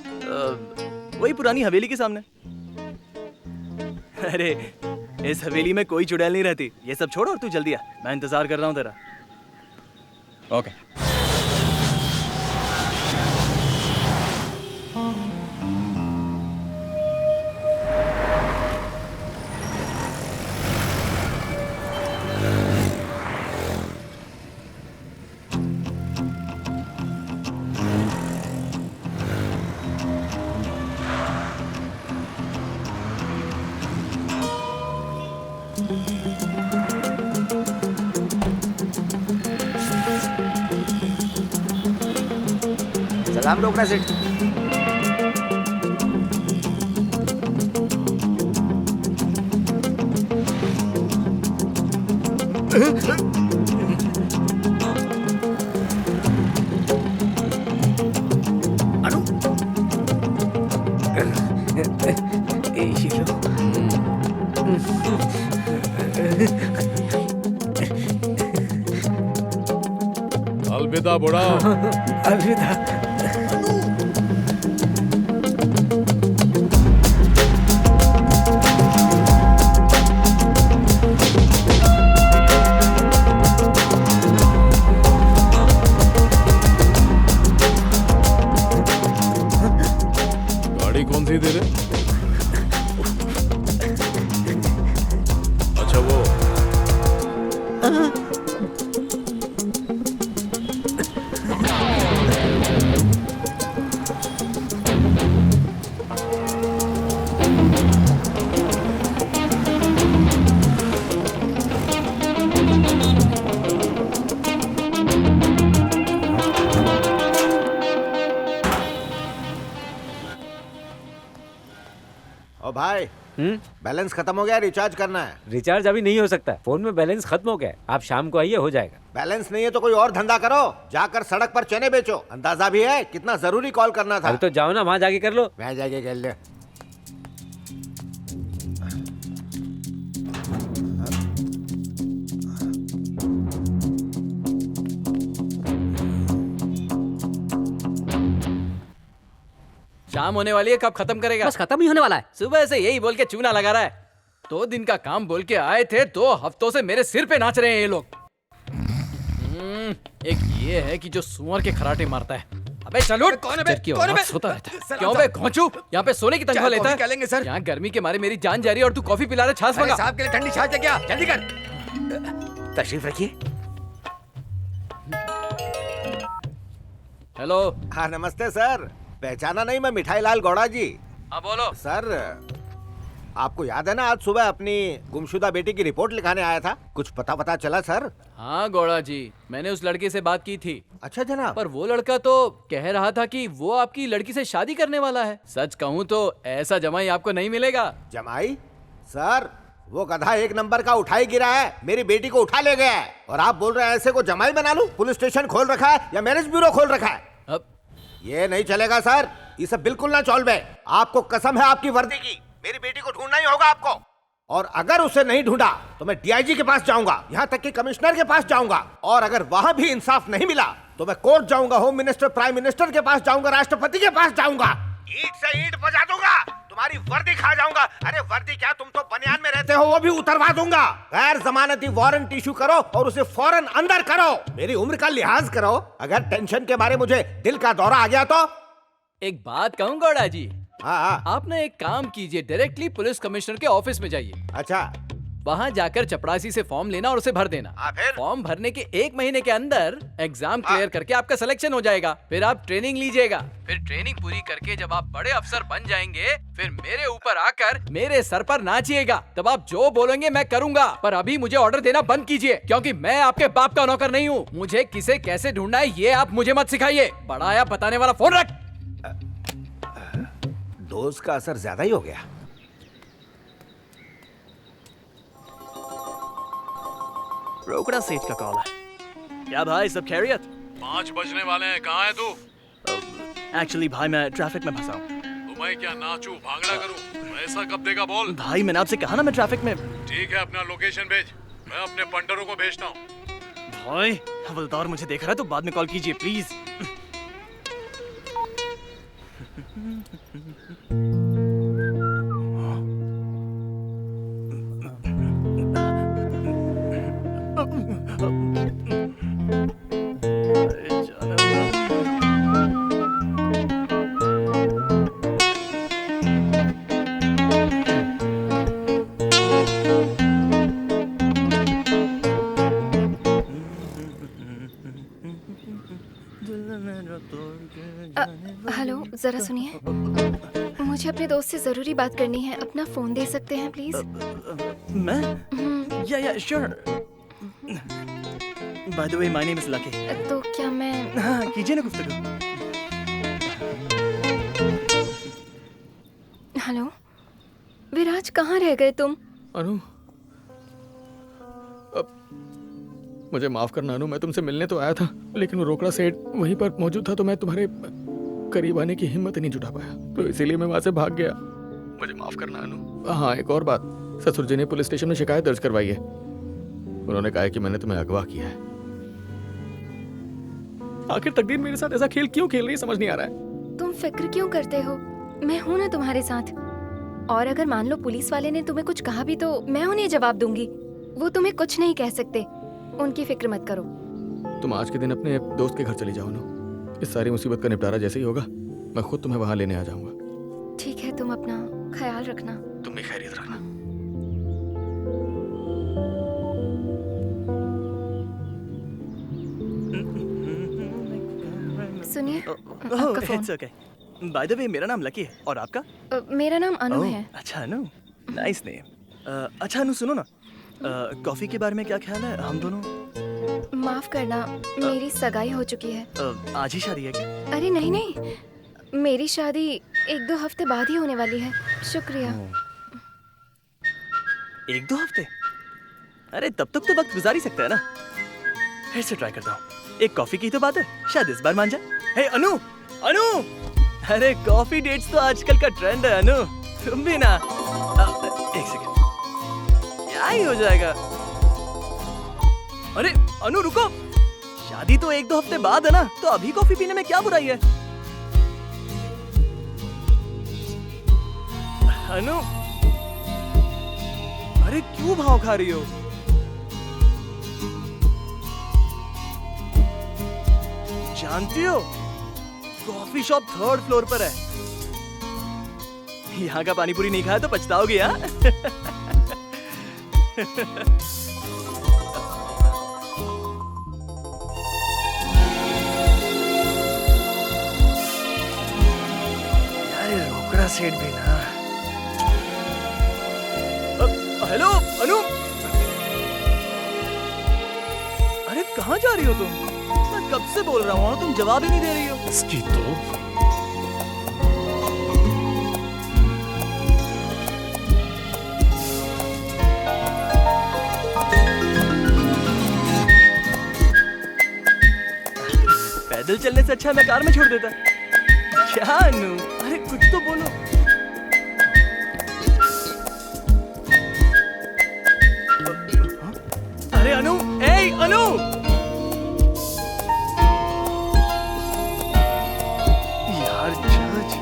वही पुरानी हवेली के सामने। अरे इस हवेली में कोई चुड़ैल नहीं रहती। ये सब छोड़ और तू जल्दी आ, मैं इंतजार कर रहा हूँ तेरा। ओके। सलाम रोकड़ा सेठ। अलविदा बुढ़ा। अलविदा। गाड़ी कौन सी दे रहे? अच्छा वो ओ भाई, बैलेंस खत्म हो गया, रिचार्ज करना है। रिचार्ज अभी नहीं हो सकता, फोन में बैलेंस खत्म हो गया। आप शाम को आइए, हो जाएगा। बैलेंस नहीं है तो कोई और धंधा करो, जाकर सड़क पर चने बेचो। अंदाजा भी है कितना जरूरी कॉल करना था। अभी तो जाओ ना, वहाँ जाके कर लो। मैं जाके कर ले। शाम होने वाली है, कब खत्म करेगा? बस खत्म ही होने वाला है। सुबह से यही बोल के चूना लगा रहा है। 2 दिन का काम बोल के आए थे, 2 हफ्तों से मेरे सिर पे नाच रहे हैं ये लोग। एक ये है कि जो सुअर के खराटे मारता है। अबे चलो, सोता रहता है। क्यों बे घोंचू, यहाँ पे सोने की तनख्वाह लेता है? क्या लेंगे सर? यहाँ गर्मी के मारे मेरी जान जा रही है और तू कॉफी पिला रहा है। छाछ मंगा। साहब के लिए ठंडी छाछ है क्या? जल्दी कर। तशरीफ रखिए। हेलो। हाँ नमस्ते सर, पहचाना नहीं? मैं मिठाई लाल गौड़ा जी। हाँ बोलो सर। आपको याद है ना, आज सुबह अपनी गुमशुदा बेटी की रिपोर्ट लिखाने आया था। कुछ पता चला सर? हाँ गौड़ा जी, मैंने उस लड़के से बात की थी। अच्छा जनाब। पर वो लड़का तो कह रहा था कि वो आपकी लड़की से शादी करने वाला है। सच कहूँ तो ऐसा जमाई आपको नहीं मिलेगा। जमाई? सर वो गधा 1 नंबर का उठाई गिरा है, मेरी बेटी को उठा ले गया है। और आप बोल रहे हैं ऐसे को जमाई बना लूं? पुलिस स्टेशन खोल रखा है या मैरिज ब्यूरो खोल रखा है? अब ये नहीं चलेगा सर, ये सब बिल्कुल ना चौल बे। आपको कसम है आपकी वर्दी की, मेरी बेटी को ढूंढना ही होगा आपको। और अगर उसे नहीं ढूंढा तो मैं डीआईजी के पास जाऊंगा, यहाँ तक कि कमिश्नर के पास जाऊंगा। और अगर वहां भी इंसाफ नहीं मिला तो मैं कोर्ट जाऊंगा, होम मिनिस्टर, प्राइम मिनिस्टर के पास जाऊंगा, राष्ट्रपति के पास जाऊंगा। ईंट से ईंट बजा दूंगा। तुम तुम्हारी वर्दी खा जाऊंगा। अरे वर्दी क्या, तुम तो बनियान में रहते हो, वो भी उतरवा दूंगा। गैर जमानती वारंट इशू करो और उसे फौरन अंदर करो। मेरी उम्र का लिहाज करो। अगर टेंशन के मारे मुझे दिल का दौरा आ गया तो। एक बात कहूँ गौड़ा जी, हाँ आप ना एक काम कीजिए, डायरेक्टली पुलिस कमिश्नर के ऑफिस में जाइए। अच्छा, वहाँ जाकर चपरासी से फॉर्म लेना और उसे भर देना। फॉर्म भरने के 1 महीने के अंदर एग्जाम क्लियर करके आपका सिलेक्शन हो जाएगा। फिर आप ट्रेनिंग लीजिएगा। फिर ट्रेनिंग पूरी करके जब आप बड़े अफसर बन जाएंगे, फिर मेरे ऊपर आकर मेरे सर पर नाचिएगा। तब आप जो बोलेंगे मैं करूंगा। पर अभी मुझे ऑर्डर देना बंद कीजिए, क्योंकि मैं आपके बाप का नौकर नहीं हूँ। मुझे किसे कैसे ढूंढना है ये आप मुझे मत सिखाइए। बड़ा आया बताने वाला, फोन रख। डोज का असर ज्यादा ही हो गया। रोकड़ा सेठ का कॉल है। क्या भाई, सब खैरियत? 5 बजने वाले हैं, कहाँ है तू? एक्चुअली भाई मैं ट्रैफिक में फंसा हूँ। तो मैं क्या नाचूं, भागड़ा करूं? पैसा कब देगा बोल? भाई मैंने आपसे कहा ना मैं ट्रैफिक में। ठीक है, अपना लोकेशन भेज, मैं अपने पंडरों को भेजता हूँ। भाई हवलदार मुझे देख रहा है तो बाद में कॉल कीजिए प्लीज। हेलो, जरा सुनिए। मुझे अपने दोस्त से जरूरी बात करनी है। अपना फोन दे सकते हैं प्लीज? मैं? या sure. By the way my name is lucky. तो क्या मैं? हाँ कीजिए ना गुफ्तगू। हेलो विराज, कहाँ रह गए तुम? अनु, मुझे माफ करना अनु, मैं तुमसे मिलने तो आया था, लेकिन वो रोकड़ा सेठ वहीं पर मौजूद था तो मैं तुम्हारे करीब आने की हिम्मत नहीं जुटा पाया, तो इसीलिए मैं वहां से भाग गया। मुझे माफ करना अनु। हाँ, एक और बात, ससुर जी ने पुलिस स्टेशन में शिकायत दर्ज करवाई है। उन्होंने कहा है कि मैंने तुम्हें अगवा किया है। आखिर तकदीर मेरे साथ ऐसा खेल क्यों खेल रही है, समझ नहीं आ रहा है। तुम फिक्र क्यों करते हो? मैं हूं ना तुम्हारे साथ। और अगर मान लो पुलिस वाले ने तुम्हें कुछ कहा भी तो मैं उन्हें जवाब दूंगी। वो तुम्हें कुछ नहीं कह सकते। उनकी फिक्र मत करो। तुम आज के दिन अपने दोस्त के घर चली जाओ ना, इस सारी मुसीबत का निपटारा जैसे ही होगा मैं खुद तुम्हें वहां लेने आ जाऊंगा। ठीक है, तुम अपना ख्याल रखना। तुम भी खैरियत रखना। सुनिए, आपका phone. It's okay. By the way मेरा नाम लकी है, और आपका? मेरा नाम अनु है। अच्छा अनु, नाइस नेम। अच्छा अनु सुनो ना, कॉफी के बारे में क्या ख्याल है? हम दोनों। माफ करना, मेरी सगाई हो चुकी है। आज ही शादी है क्या? अरे नहीं नहीं, मेरी शादी 1-2 हफ्ते बाद ही होने वाली है। शुक्रिया। 1-2 हफ्ते? अरे तब तक तो वक्त गुजार ही सकता है ना। फिर से ट्राई करता हूँ। एक कॉफी की तो बात है, शायद इस बार मान जाए। हे अनु, अनु! अरे कॉफी डेट्स तो आजकल का ट्रेंड है अनु, तुम भी ना। एक सेकंड, क्या ही हो जाएगा। अरे अनु रुको, शादी तो 1-2 हफ्ते बाद है ना, तो अभी कॉफी पीने में क्या बुराई है? अनु, अरे क्यों भाव खा रही हो? जानती हो कॉफी शॉप 3rd फ्लोर पर है। यहाँ का पानी पूरी नहीं खाया तो पछताओगी। हाँ यार रोकड़ा सेठ भी ना। हेलो अनु, अरे कहाँ जा रही हो तुम? मैं कब से बोल रहा हूँ, तुम जवाब ही नहीं दे रही हो। इसकी तो पैदल चलने से अच्छा मैं कार में छोड़ देता। क्या अनु, अरे कुछ तो बोलो। अरे अनु, ए अनु! यार जज,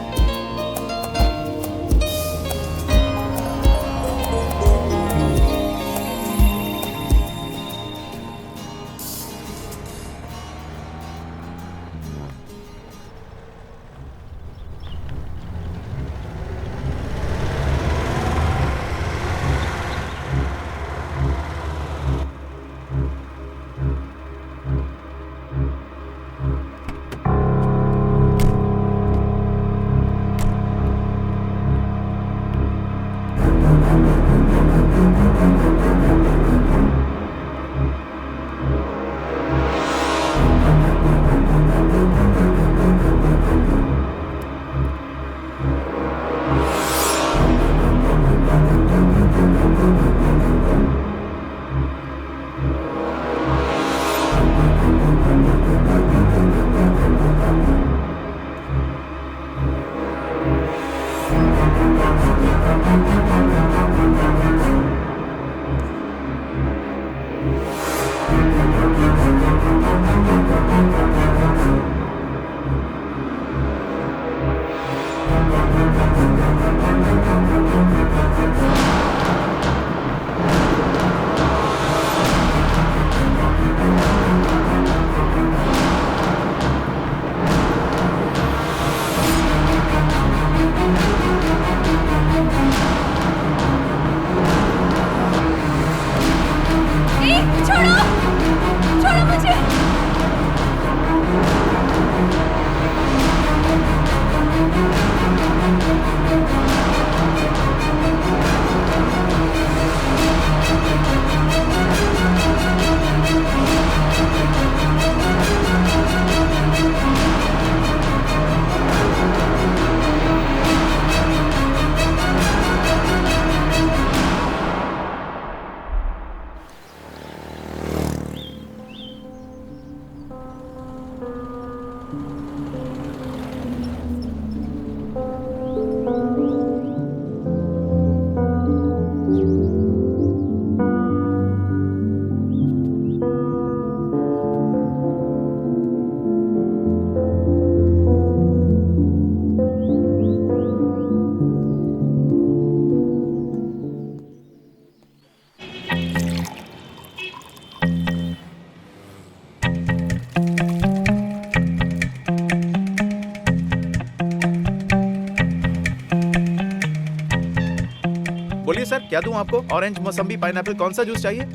क्या दूं आपको? ऑरेंज, मौसम्बी, पाइनएप्पल, कौन सा जूस चाहिए?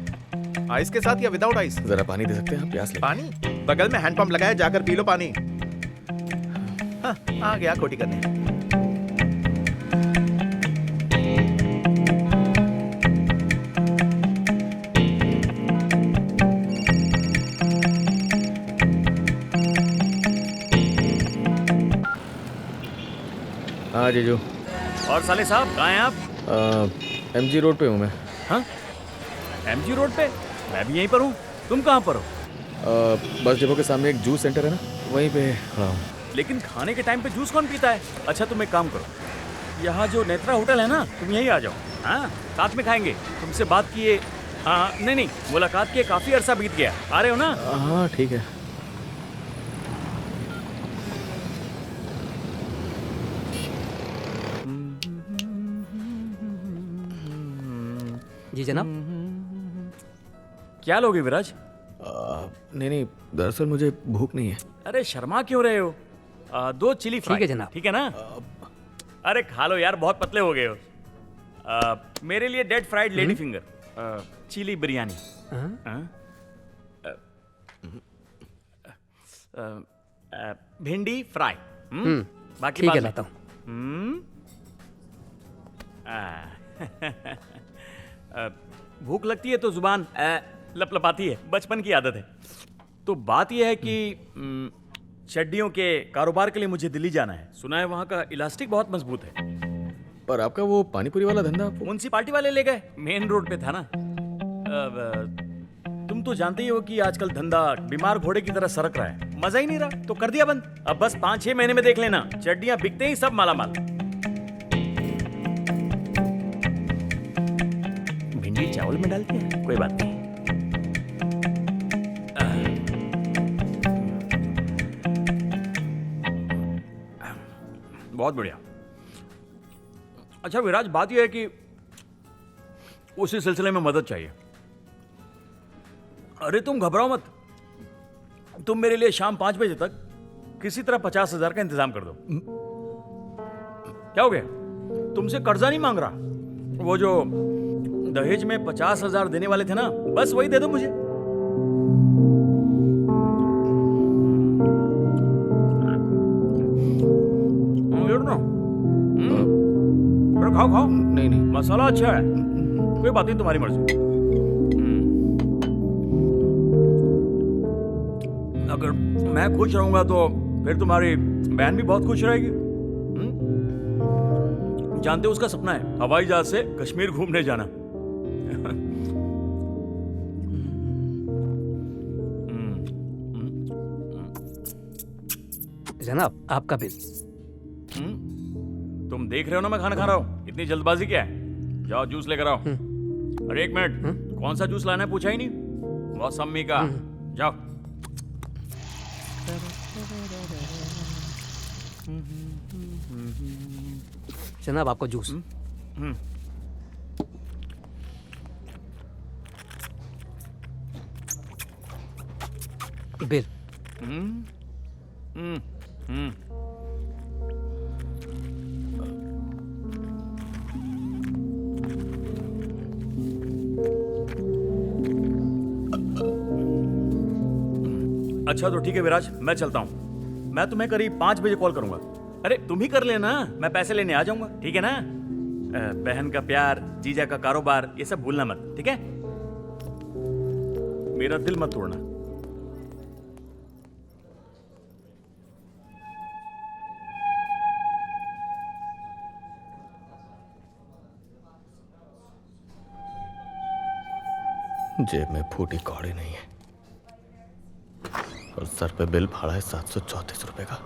आइस के साथ या विदाउट आइस? जरा पानी दे सकते हैं? प्यास लगी। पानी? बगल में हैंडपंप लगा है, जाकर पी लो पानी। हाँ, आ गया खोटी करने। हाँ जीजू। और साले साहब कहाँ हैं आप? MG रोड पे हूँ मैं। हाँ? MG रोड पे? मैं भी यहीं पर हूँ। तुम कहाँ पर हो? बस डिपो के सामने एक जूस सेंटर है ना, वहीं पे खड़ा हूँ। लेकिन खाने के टाइम पे जूस कौन पीता है? अच्छा तुम एक काम करो, यहाँ जो नेत्रा होटल है ना, तुम यहीं आ जाओ। हाँ, साथ में खाएंगे। तुमसे बात किए, हाँ नहीं, मुलाकात किए काफी अरसा बीत गया। आ रहे हो ना? हाँ ठीक है। जी जनाब। क्या लोगे विराज? नहीं, दरअसल मुझे भूख नहीं है। अरे शर्मा क्यों रहे हो? 2 चिली फ्राई। ठीक है जनाब। ठीक है ना? अरे खा लो यार, बहुत पतले हो गए हो। मेरे लिए dead fried lady finger, chilli biryani, भिंडी फ्राई। बाकी ठीक है, बाद में। लाता हूँ। भूख लगती है तो जुबान लपलपाती है, बचपन की आदत है। तो बात यह है कि चड्डियों के कारोबार के लिए मुझे दिल्ली जाना है। सुना है वहाँ का इलास्टिक बहुत मजबूत है। पर आपका वो पानीपुरी वाला धंधा? म्युनिसिपालिटी वाले ले गए, मेन रोड पे था ना। तुम तो जानते ही हो कि आजकल धंधा बीमार घोड़े की तरह सरक रहा है, मजा ही नहीं रहा, तो कर दिया बंद। अब बस 5-6 महीने में देख लेना, चड्डियां बिकते ही सब मालामाल। भिंडी चावल में डालते हैं, कोई बात नहीं। बहुत बढ़िया। अच्छा विराज, बात यह है कि उसी सिलसिले में मदद चाहिए। अरे तुम घबराओ मत, तुम मेरे लिए शाम 5 बजे तक किसी तरह 50,000 का इंतजाम कर दो। क्या हो गया? तुमसे कर्जा नहीं मांग रहा, वो जो दहेज में 50,000 देने वाले थे ना, बस वही दे दो मुझे। खाओ खाओ। नहीं, मसाला अच्छा है, कोई बात नहीं, तुम्हारी मर्जी। अगर मैं खुश रहूंगा तो फिर तुम्हारी बहन भी बहुत खुश रहेगी। जानते हो उसका सपना है हवाई जहाज से कश्मीर घूमने जाना। जनाब आपका बिल। तुम देख रहे हो ना मैं खाना खा रहा हूँ, इतनी जल्दबाजी क्या है? जाओ जूस लेकर आओ। अरे 1 मिनट, कौन सा जूस लाना है पूछा ही नहीं। मौसम्मी का, जाओ। जनाब आपको जूस। बिल। अच्छा तो ठीक है विराज, मैं चलता हूँ। मैं तुम्हें करीब 5 बजे कॉल करूंगा। अरे तुम ही कर लेना, मैं पैसे लेने आ जाऊंगा, ठीक है ना? बहन का प्यार, जीजा का कारोबार, ये सब भूलना मत, ठीक है? मेरा दिल मत तोड़ना। जेब में फूटी कौड़ी नहीं है और सर पे बिल फाड़ा है 734 रुपए का।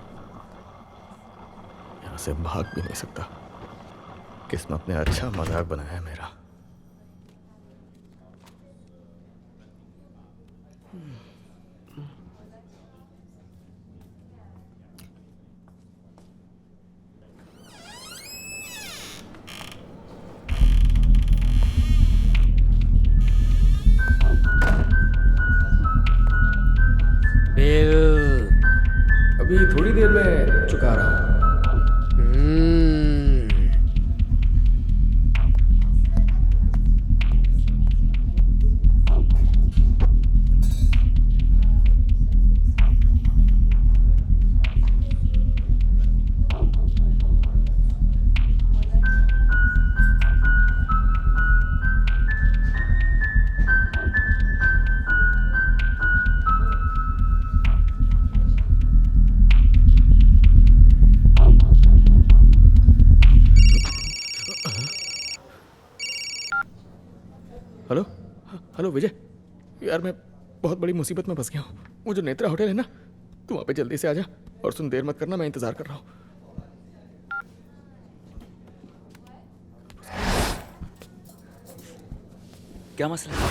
यहां से भाग भी नहीं सकता। किस्मत ने अच्छा मजाक बनाया है मेरा। अभी थोड़ी देर में चुका रहा हूं। हेलो विजय, यार मैं बहुत बड़ी मुसीबत में फंस गया हूँ। वो जो नेत्रा होटल है ना, तू वहाँ पे जल्दी से आ जा। और सुन, देर मत करना, मैं इंतजार कर रहा हूँ। क्या मसला है?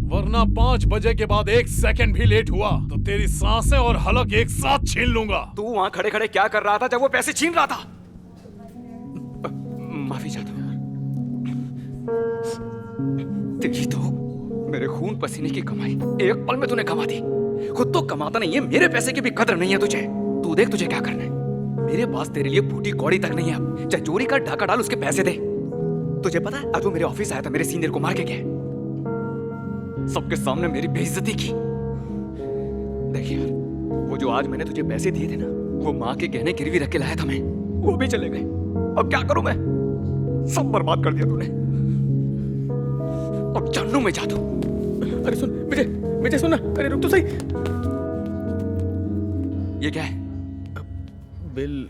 वरना 5 बजे के बाद 1 सेकंड भी लेट हुआ तो तेरी सांसें और हलक एक साथ छीन लूंगा। तू वहां खड़े खड़े क्या कर रहा था जब वो पैसे छीन रहा था? माफी चाहता हूं यार। तेरी तो मेरे खून पसीने की कमाई एक पल में तूने कमा दी। खुद तो कमाता नहीं है, मेरे पैसे की भी कदर नहीं है तुझे। तू देख तुझे क्या करना है। मेरे पास तेरे लिए फूटी कौड़ी तक नहीं है। चाहे चोरी का ढाका डाल, उसके पैसे दे। तुझे पता है आज वो मेरे ऑफिस आया था, मेरे सीनियर को मार के गया। सबके सामने मेरी बेइज्जती की। देख यार, वो जो आज मैंने तुझे पैसे दिए थे ना, वो माँ के गहने गिरवी रख के लाया था मैं, वो भी चले गए। अब क्या करूं मैं? सब बर्बाद कर दिया तूने। अब जन्नू में जा तू। अरे सुन विजय, विजय सुन ना, अरे रुक तो सही। ये क्या है? बिल।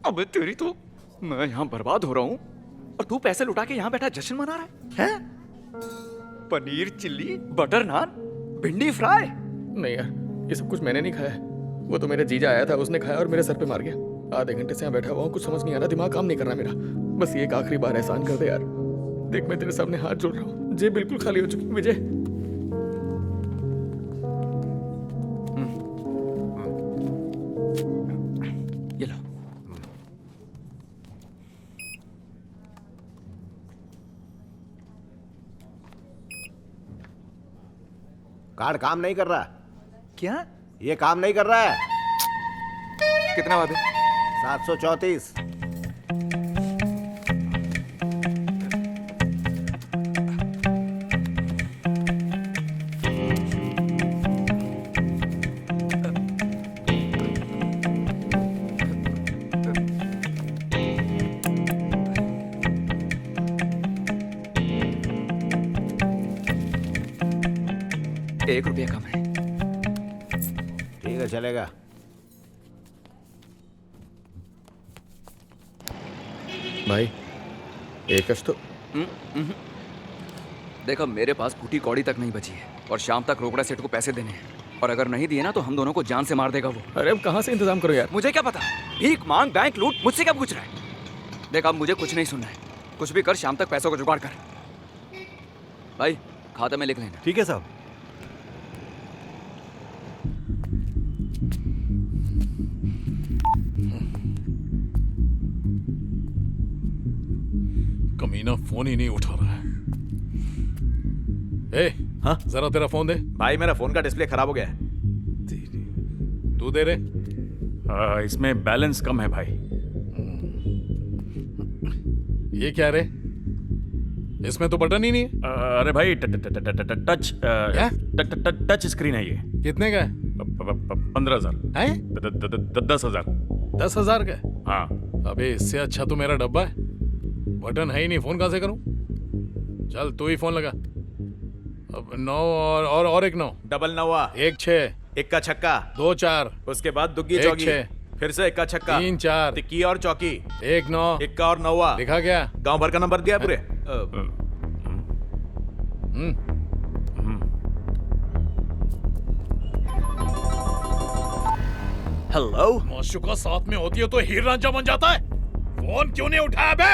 अबे तेरी तो, मैं यहाँ बर्बाद हो रहा हूँ और तू पैसे लुटा के यहाँ बैठा जश्न मना रहा है? पनीर चिल्ली, बटर नान, भिंडी फ्राई। नहीं यार, ये सब कुछ मैंने नहीं खाया है। वो तो मेरा जीजा आया था, उसने खाया और मेरे सर पे मार गया। आधे घंटे से यहाँ बैठा हुआ हूँ, कुछ समझ नहीं आ रहा, दिमाग काम नहीं कर रहा मेरा। बस ये एक आखिरी बार एहसान कर दे यार। देख मैं तेरे सामने हाथ जोड़ रहा हूँ, जेब बिल्कुल खाली हो चुकी। विजय ये लो। कार्ड काम नहीं कर रहा। क्या? ये काम नहीं कर रहा है। कितना हुआ बिल? 734। ₹1 कम है। ठीक है, चलेगा। भाई एक तो देखो, मेरे पास फूटी कौड़ी तक नहीं बची है और शाम तक रोकड़ा सेठ को पैसे देने हैं। और अगर नहीं दिए ना तो हम दोनों को जान से मार देगा वो। अरे अब कहाँ से इंतजाम करो यार? मुझे क्या पता? भीख मांग, बैंक लूट, मुझसे क्या पूछ रहा है? देख अब मुझे कुछ नहीं सुनना है। कुछ भी कर, शाम तक पैसों को जुगाड़ कर। भाई खाते में लिख लेना। ठीक है साहब। कमीना फोन ही नहीं उठा रहा है। ए, हाँ जरा तेरा फोन दे। भाई मेरा फोन का डिस्प्ले खराब हो गया है। तू दे रे। इसमें बैलेंस कम है भाई। ये क्या रे? इसमें तो बटन ही नहीं है। अरे भाई टच स्क्रीन है ये। कितने का है? 15,000 है? 10,000। 10,000 का? हाँ। अबे इससे अच्छा तो मेरा डब्बा है। बटन है ही नहीं, फोन कहाँ से करूं? चल तू ही फोन लगा। अब 9 और एक 9। डबल 9 1 6 1 का छक्का 2 4 उसके बाद दुग्गी 1 चौकी 6 फिर से 1 का छक्का 3 4 तिक्की और चौकी 1 9 1 का और 9 लिखा क्या? गांव भर का नंबर दिया पूरे। हेलो। माशुका साथ में होती है तो हीर रांझा बन जाता है। फोन क्यों नहीं उठाया बे?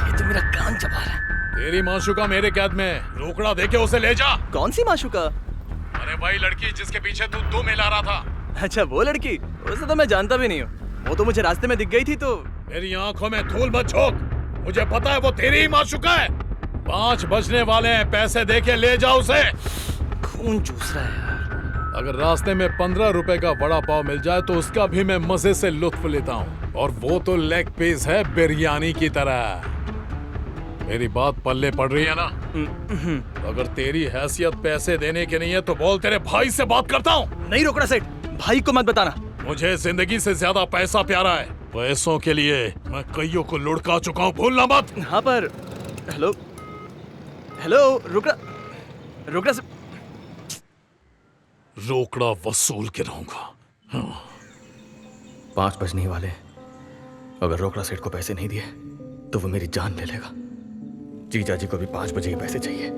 ये तो मेरा कान चबा रहा है। तेरी माशुका मेरे कैद में, रोकड़ा देके उसे ले जा। कौन सी माशुका? अरे भाई लड़की जिसके पीछे तू मिला रहा था। अच्छा वो लड़की, उसे तो मैं जानता भी नहीं हूँ। वो तो मुझे रास्ते में दिख गई थी तो। मेरी आंखों में धूल मत झोंक। मुझे पता है वो तेरी ही माशुका है। 5 बजने वाले हैं, पैसे देके ले जा उसे। खून चूस रहा है यार। अगर रास्ते में 15 रुपए का वड़ा पाव मिल जाए तो उसका भी मैं मजे से लुत्फ लेता हूँ। और वो तो लेग पीस है बिरयानी की तरह। मेरी बात पल्ले पड़ रही है ना? अगर तेरी हैसियत पैसे देने की नहीं है तो बोल, तेरे भाई से बात करता हूँ। नहीं रोकड़ा सेठ, भाई को मत बताना। मुझे जिंदगी से ज्यादा पैसा प्यारा है। पैसों के लिए मैं कईयों को लुढ़का चुका हूँ, भूलना मत। हाँ पर हेलो हेलो, रुकड़ा से रोकड़ा वसूल के रहूंगा। 5 बजने ही वाले। अगर रोकड़ा सेठ को पैसे नहीं दिए तो वो मेरी जान ले लेगा। जीजा जी को भी 5 बजे ही पैसे चाहिए।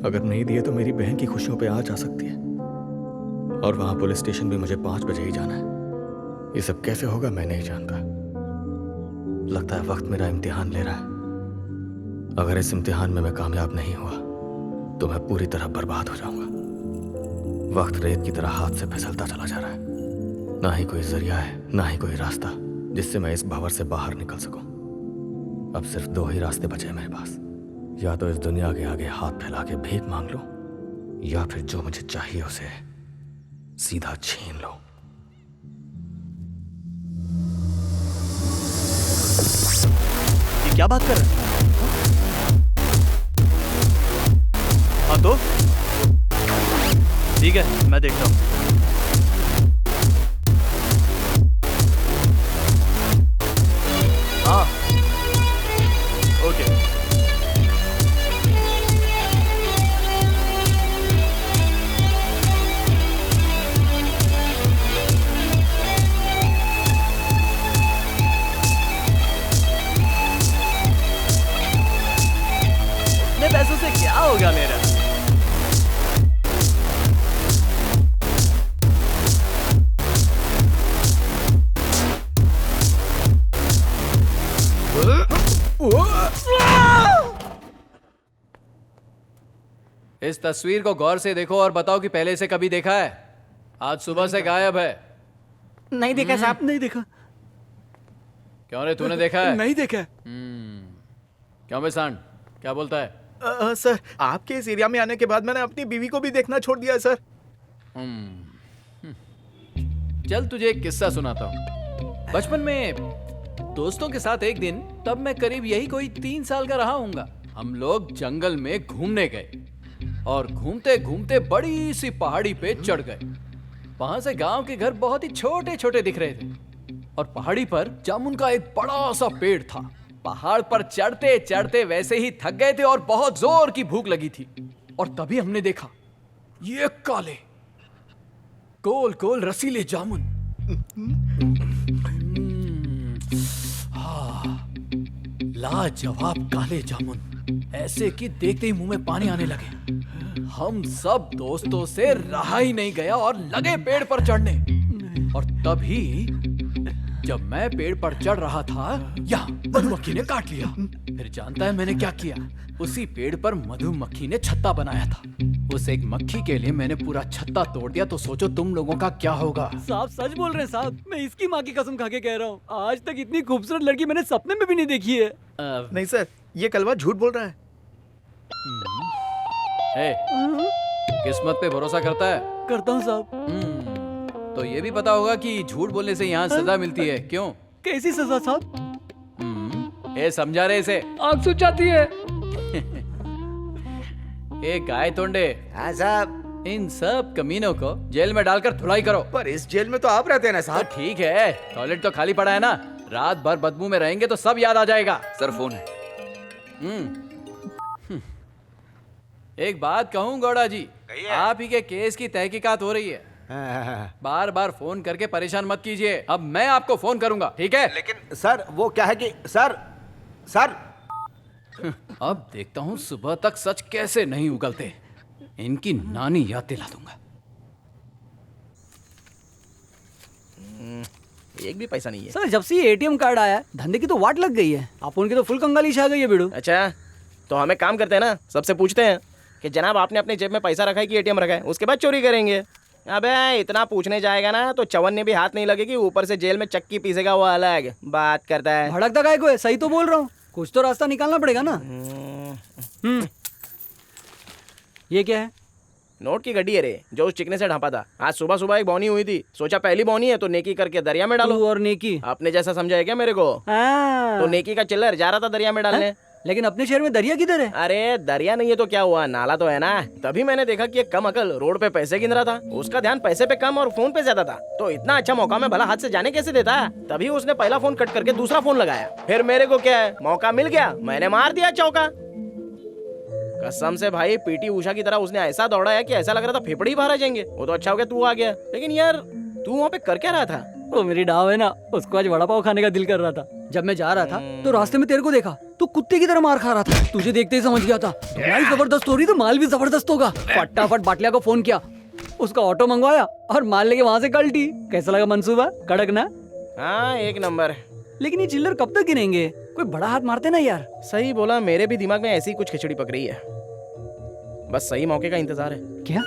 अगर नहीं दिए तो मेरी बहन की खुशियों पे आँच आ सकती है, और वहां पुलिस स्टेशन भी मुझे 5 बजे ही जाना है। ये सब कैसे होगा मैं नहीं जानता। लगता है वक्त मेरा इम्तिहान ले रहा है। अगर इस इम्तिहान में मैं कामयाब नहीं हुआ तो मैं पूरी तरह बर्बाद हो जाऊंगा। वक्त रेत की तरह हाथ से फिसलता चला जा रहा है। ना ही कोई जरिया है, ना ही कोई रास्ता जिससे मैं इस भंवर से बाहर निकल सकूं। अब सिर्फ 2 ही रास्ते बचे हैं मेरे पास। या तो इस दुनिया के आगे हाथ फैला के भीख मांग लो, या फिर जो मुझे चाहिए उसे सीधा छीन लो। ये क्या बात कर रहे हैं? हाँ तो ठीक है, मैं देखता हूँ। हाँ ओके। इतने पैसों से क्या होगा मेरा? इस तस्वीर को गौर से देखो और बताओ कि पहले से कभी देखा है। आज सुबह से गायब है। नहीं देखा साहब, नहीं देखा। क्यों रे, तूने देखा है? नहीं देखा। क्यों बे सांड, क्या बोलता है? सर, आपके इस एरिया में आने के बाद मैंने अपनी बीवी को भी देखना छोड़ दिया है सर। चल तुझे एक किस्सा सुनाता हूँ। बचपन में दोस्तों के साथ एक दिन, तब मैं करीब यही कोई 3 साल का रहा हूँगा, हम लोग जंगल में घूमने गए और घूमते घूमते बड़ी सी पहाड़ी पे चढ़ गए। वहां से गांव के घर बहुत ही छोटे छोटे दिख रहे थे और पहाड़ी पर जामुन का एक बड़ा सा पेड़ था। पहाड़ पर चढ़ते चढ़ते वैसे ही थक गए थे और बहुत जोर की भूख लगी थी, और तभी हमने देखा ये काले गोल गोल रसीले जामुन। लाजवाब काले जामुन, ऐसे कि देखते ही मुंह में पानी आने लगे। हम सब दोस्तों से रहा ही नहीं गया और लगे पेड़ पर चढ़ने। और तभी जब मैं पेड़ पर चढ़ रहा था, यहाँ मधुमक्खी ने काट लिया। फिर जानता है मैंने क्या किया? उसी पेड़ पर मधुमक्खी ने छत्ता बनाया था। उस एक मक्खी के लिए मैंने पूरा छत्ता तोड़ दिया, तो सोचो तुम लोगों का क्या होगा। साहब सच बोल रहे हैं साहब, मैं इसकी माँ की कसम खा के कह रहा हूँ, आज तक इतनी खूबसूरत लड़की मैंने सपने में भी नहीं देखी है। नहीं सर, ये कलवा झूठ बोल रहा है। किस्मत पे भरोसा करता है? करता हूँ साहब। तो ये भी पता होगा कि झूठ बोलने से यहाँ सजा मिलती है। क्यों? कैसी सजा साहब? समझा रहे इसे? आग सूझ जाती है। एक गाय तोंडे। हाँ साहब। इन सब कमीनों को जेल में डालकर धुलाई करो। पर इस जेल में तो आप रहते हैं ना साहब। तो ठीक है, टॉयलेट तो खाली पड़ा है ना। रात भर बदबू में रहेंगे तो सब याद आ जाएगा। सर फोन है। एक बात कहूँ गौड़ा जी, आप ही के केस की तहकीकात हो रही है। बार बार फोन करके परेशान मत कीजिए। अब मैं आपको फोन करूंगा, ठीक है? लेकिन सर वो क्या है कि सर अब देखता हूँ सुबह तक सच कैसे नहीं उगलते। इनकी नानी याद दिला दूंगा। एक भी पैसा नहीं है सर। जब से ये एटीएम कार्ड आया है, धंधे की तो वाट लग गई है। आप उनकी तो फुल कंगाली छा गई है बिड़ू। अच्छा, तो हमें काम करते हैं ना, सबसे पूछते हैं कि जनाब आपने अपने जेब में पैसा रखा है कि एटीएम रखा है, उसके बाद चोरी करेंगे। अबे इतना पूछने जाएगा ना तो चवन ने भी हाथ नहीं लगेगी, ऊपर से जेल में चक्की पीसेगा वो अलग बात करता है। भड़कता काय को है? सही तो बोल रहा हूँ, कुछ तो रास्ता निकालना पड़ेगा ना। ये क्या है? नोट की गड्डी है रे, जो उस चिकने से ढांपा था। आज सुबह सुबह एक बौनी हुई थी, सोचा पहली बौनी है तो नेकी करके दरिया में डालो। और नेकी अपने जैसा समझा है क्या मेरे को? तो नेकी का चिल्लर जा रहा था दरिया में डालने। लेकिन अपने शहर में दरिया किधर है? अरे दरिया नहीं है तो क्या हुआ, नाला तो है ना। तभी मैंने देखा कि एक कम अकल रोड पे पैसे गिन रहा था। उसका ध्यान पैसे पे कम और फोन पे ज्यादा था। तो इतना अच्छा मौका मैं भला हाथ से जाने कैसे देता। तभी उसने पहला फोन कट करके दूसरा फोन लगाया। फिर मेरे को क्या है, मौका मिल गया, मैंने मार दिया चौका। कसम से भाई, पीटी उषा की तरह उसने ऐसा दौड़ाया कि ऐसा लग रहा था फेफड़े ही बाहर आ जाएंगे। वो तो अच्छा हो गया तू आ गया, लेकिन यार तू वहाँ पे कर क्या रहा था? वो मेरी डाव है ना, उसको आज वड़ा पाव खाने का दिल कर रहा था। जब मैं जा रहा था तो रास्ते में तेरे को देखा, तो कुत्ते की तरह मार खा रहा था। तुझे देखते ही समझ गया था भाई जबरदस्त हो रही तो माल भी जबरदस्त होगा। फटाफट बाटलिया को फोन किया, उसका ऑटो मंगवाया और माल लेके वहाँ से कल्टी। कैसा लगा मंसूबा? कड़क ना? हाँ, एक नंबर। लेकिन ये चिल्लर कब तक गिनेंगे? कोई बड़ा हाथ मारते ना यार। सही बोला, मेरे भी दिमाग में ऐसी ही कुछ खिचड़ी पक रही है। बस सही मौके का इंतजार है। क्या?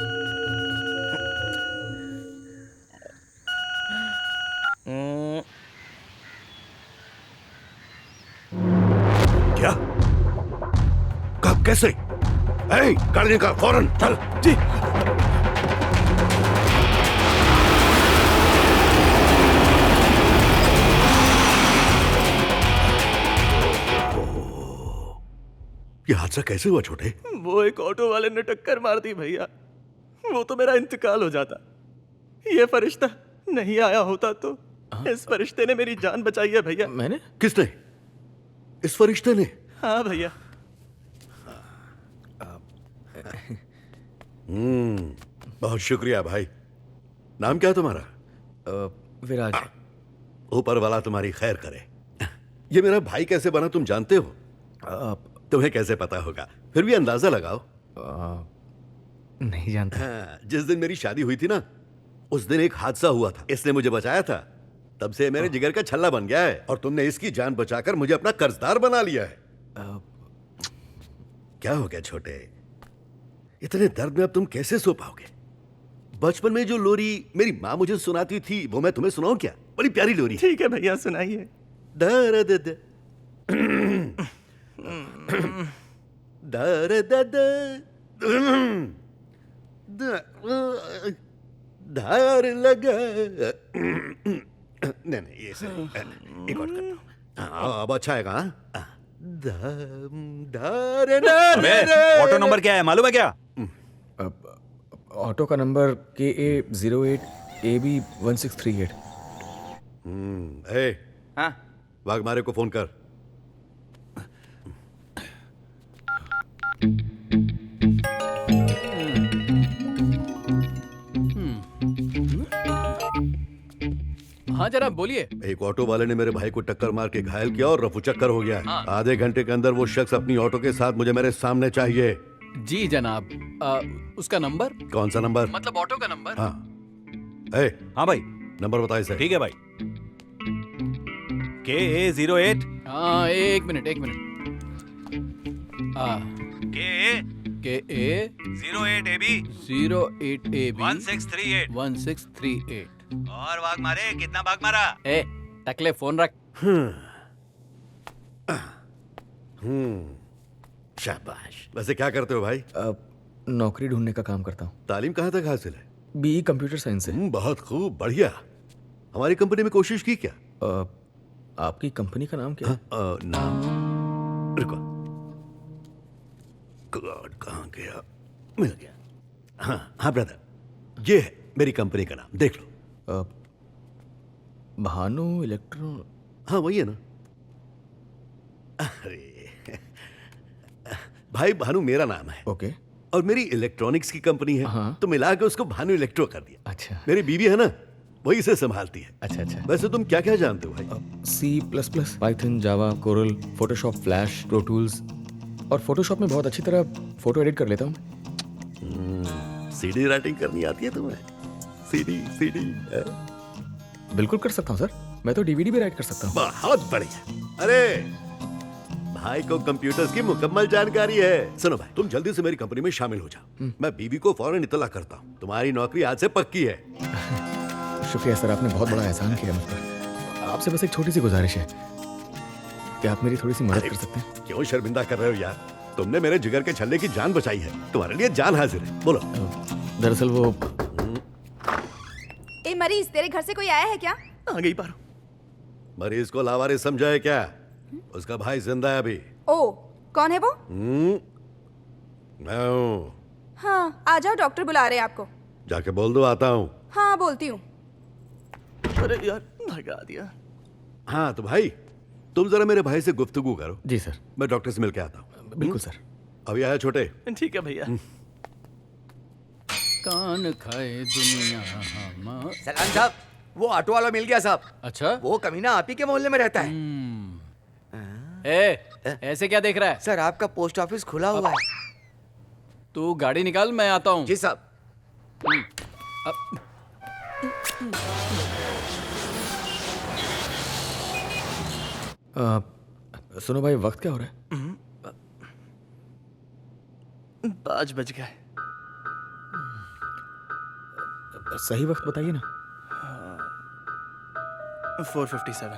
क्या? कब? कैसे? गाड़ी निकाल फौरन, चल। जी। ये हादसा कैसे हुआ छोटे? वो एक ऑटो वाले ने टक्कर मार दी भैया, वो तो मेरा इंतकाल हो जाता। ये फरिश्ता नहीं आया होता तो इस फरिश्ते ने मेरी जान बचाई है भैया। मैंने? किसने? इस फरिश्ते ने? हाँ भैया। बहुत शुक्रिया भाई। नाम क्या है तुम्हारा? विराज। ऊपर वाला तुम्हारी खैर करे। ये मेरा भाई कैसे बना तुम जानते हो? तुम्हें कैसे पता होगा? फिर भी अंदाजा लगाओ। नहीं जानता। जिस दिन मेरी शादी हुई थी ना, उस दिन एक हादसा हुआ था। इसने मुझे बचाया था, तब से मेरे जिगर का छल्ला बन गया है और तुमने इसकी जान बचाकर मुझे अपना कर्जदार बना लिया है। क्या हो गया छोटे? इतने दर्द में अब तुम कैसे सो पाओगे? बचपन में जो लोरी मेरी माँ मुझे सुनाती थी वो मैं तुम्हें सुनाऊं क्या? बड़ी प्यारी लोरी। ठीक है भैया, सुनाइए। दर्द धार लगा। नहीं ये सही। एक और करता हूँ। अब अच्छा आएगा। ऑटो नंबर क्या है मालूम है क्या? ऑटो का नंबर KA08AB1638। हाँ, वाघमारे को फोन कर। हाँ जनाब बोलिए। एक ऑटो वाले ने मेरे भाई को टक्कर मार के घायल किया और रफू चक्कर हो गया। आधे घंटे के अंदर वो शख्स अपनी ऑटो के साथ मुझे मेरे सामने चाहिए। जी जनाब। उसका नंबर? कौन सा नंबर? मतलब ऑटो का नंबर। हाँ हाँ भाई, नंबर बताइए सर। ठीक है भाई। KA08। हाँ एक मिनट। KA08AB 1638। और भाग मारे, कितना भाग मारा? टकले फोन रख। शाबाश। वैसे क्या करते हो भाई? नौकरी ढूंढने का काम करता हूँ। तालीम कहाँ तक हासिल है? BE कंप्यूटर साइंस है। बहुत खूब, बढ़िया। हमारी कंपनी में कोशिश की क्या? आपकी कंपनी का नाम क्या है? नाम रुको, गॉड कहाँ गया? मिल गया। हाँ ब्रदर, ये है मेरी कंपनी का नाम, देख लो। भानु इलेक्ट्रो। हाँ वही है ना। अरे भाई, भानु मेरा नाम है। ओके। और मेरी इलेक्ट्रॉनिक्स की कंपनी है। हाँ। तो मिला के उसको भानु इलेक्ट्रो कर दिया। अच्छा। मेरी बीवी है ना, वही इसे संभालती है। अच्छा। वैसे तुम क्या क्या जानते हो भाई? C++, Python, Java, Corel, Photoshop, Flash, Pro Tools और फोटोशॉप में बहुत अच्छी तरह फोटो एडिट कर लेता हूँ। CD राइटिंग करनी आती है तुम्हें? CD बिल्कुल कर सकता हूँ सर, मैं तो DVD भी राइट कर सकता हूँ। बहुत बढ़िया। अरे भाई को कंप्यूटर्स की मुकम्मल जानकारी है। सुनो भाई, तुम जल्दी से मेरी कंपनी में शामिल हो जाओ। मैं बीवी को फौरन इत्तला करता हूँ। तुम्हारी नौकरी आज से पक्की है। शुक्रिया सर, आपने बहुत बड़ा एहसान किया मुझ पर। आपसे बस एक छोटी सी गुजारिश है, क्या आप मेरी थोड़ी सी मदद कर सकते हैं? क्यों शर्मिंदा कर रहे हो यार? तुमने मेरे जिगर के छल्ले की जान बचाई है, तुम्हारे लिए जान हाजिर है। बोलो। दरअसल वो मरीज, तेरे घर से कोई आया है क्या? आ गई पारो। मरीज को लावारिस समझा है क्या? उसका भाई जिंदा है अभी। ओ, कौन है वो? मैं हूँ। हाँ, आ जाओ, डॉक्टर बुला रहे हैं आपको। जाके बोल दो आता हूँ। हाँ बोलती हूँ। अरे यार, भगा दिया। हाँ तो भाई, तुम जरा मेरे भाई से गुफ्तगू करो। जी सर। मैं डॉक्टर से मिलके आता हूँ। बिल्कुल सर। अभी आया छोटे। ठीक है भैया। कान खाए दुनिया हम। सलाम साहब, वो ऑटो वाला मिल गया साहब। अच्छा, वो कमीना आप ही के मोहल्ले में रहता है। ऐसे क्या देख रहा है? सर आपका पोस्ट ऑफिस खुला हुआ है। तू गाड़ी निकाल, मैं आता हूँ। जी साहब। सुनो भाई, वक्त क्या हो रहा है? 5 बज गए। सही वक्त बताइए ना। 4:57।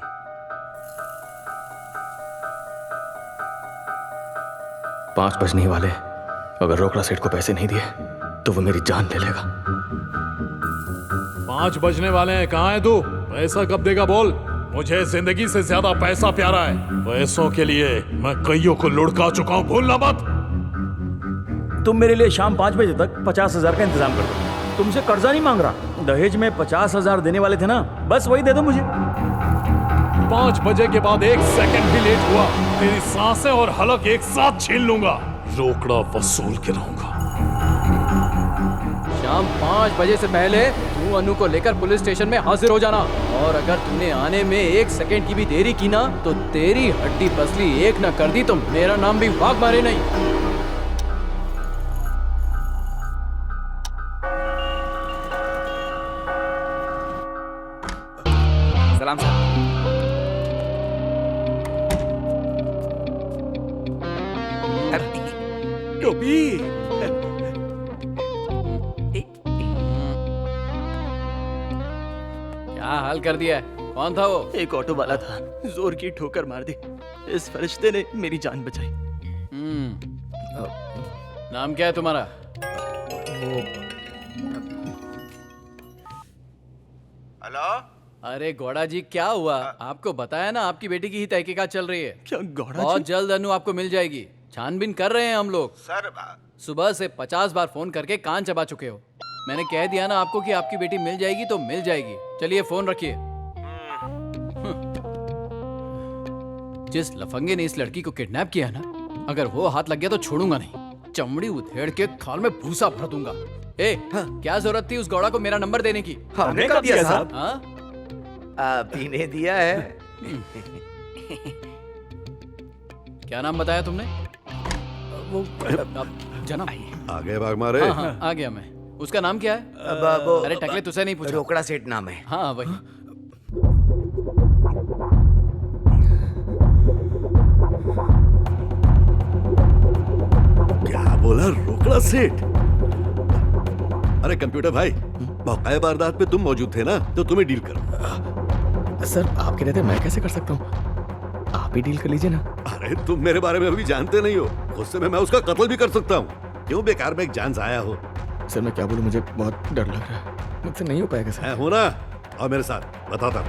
पाँच बजने ही वाले। अगर रोकड़ा सेठ को पैसे नहीं दिए तो वो मेरी जान ले लेगा। 5 बजने वाले हैं, कहाँ है तू? पैसा कब देगा बोल? मुझे जिंदगी से ज्यादा पैसा प्यारा है। पैसों के लिए मैं कईयों को लुढ़का चुका हूँ, भूलना मत। तुम मेरे लिए शाम 5 बजे तक 50,000 का इंतजाम कर दो। तुमसे कर्जा नहीं मांग रहा। दहेज में 50,000 देने वाले थे ना, बस वही दे दो मुझे। 5 बजे के बाद 1 सेकंड भी लेट हुआ, तेरी सांसें और हलक एक साथ छीन लूंगा। रोकड़ा वसूल के रहूंगा। शाम 5 बजे से पहले तू अनु को लेकर पुलिस स्टेशन में हाजिर हो जाना। और अगर तूने आने में 1 सेकंड की भी देरी की ना, तो तेरी हड्डी पसली एक न कर दी तो मेरा नाम भी वाघ मारे नहीं। सलाम साहब। टोपी। क्या हाल कर दिया है? कौन था वो? एक ऑटो वाला था, जोर की ठोकर मार दी। इस फरिश्ते ने मेरी जान बचाई। नाम क्या है तुम्हारा? हेलो। अरे गौड़ा जी, क्या हुआ? आपको बताया ना, आपकी बेटी की ही तहकीकात चल रही है। क्या गौड़ा बहुत जी? जल्द अनु आपको मिल जाएगी। छानबीन कर रहे हैं हम लोग। सर सुबह से 50 बार फोन करके कान चबा चुके हो। मैंने कह दिया ना आपको कि आपकी बेटी मिल जाएगी तो मिल जाएगी। चलिए फोन रखिए। जिस लफंगे ने इस लड़की को किडनैप किया ना, अगर वो हाथ लग गया तो छोड़ूंगा नहीं। चमड़ी उधेड़ के खाल में भूसा भर दूंगा। क्या जरूरत थी उस गौड़ा को मेरा नंबर देने की? हमने कब दिया साहब? आप ही ने दिया है। क्या नाम बताया तुमने? वो जनाब। आ गए भाग मारे। हाँ, हाँ, आ गया मैं। उसका नाम क्या है? अरे टकले, तुझसे नहीं पूछा। रोकड़ा सेठ नाम है। हाँ वही। क्या बोला? रोकड़ा सेठ? अरे कंप्यूटर भाई, मौका वारदात पे तुम मौजूद थे ना, तो तुम्हें डील करो। सर आपके रहते मैं कैसे कर सकता हूँ? आप ही डील कर लीजिए ना। अरे तुम मेरे बारे में अभी जानते नहीं हो। गुस्से में मैं उसका कत्ल भी कर सकता हूँ। क्यों बेकार में एक जान जाया हो? सर मैं क्या बोलूं, मुझे बहुत डर लग रहा है। मुझसे नहीं हो पाएगा सर। हो ना? और मेरे साथ बताता हूँ।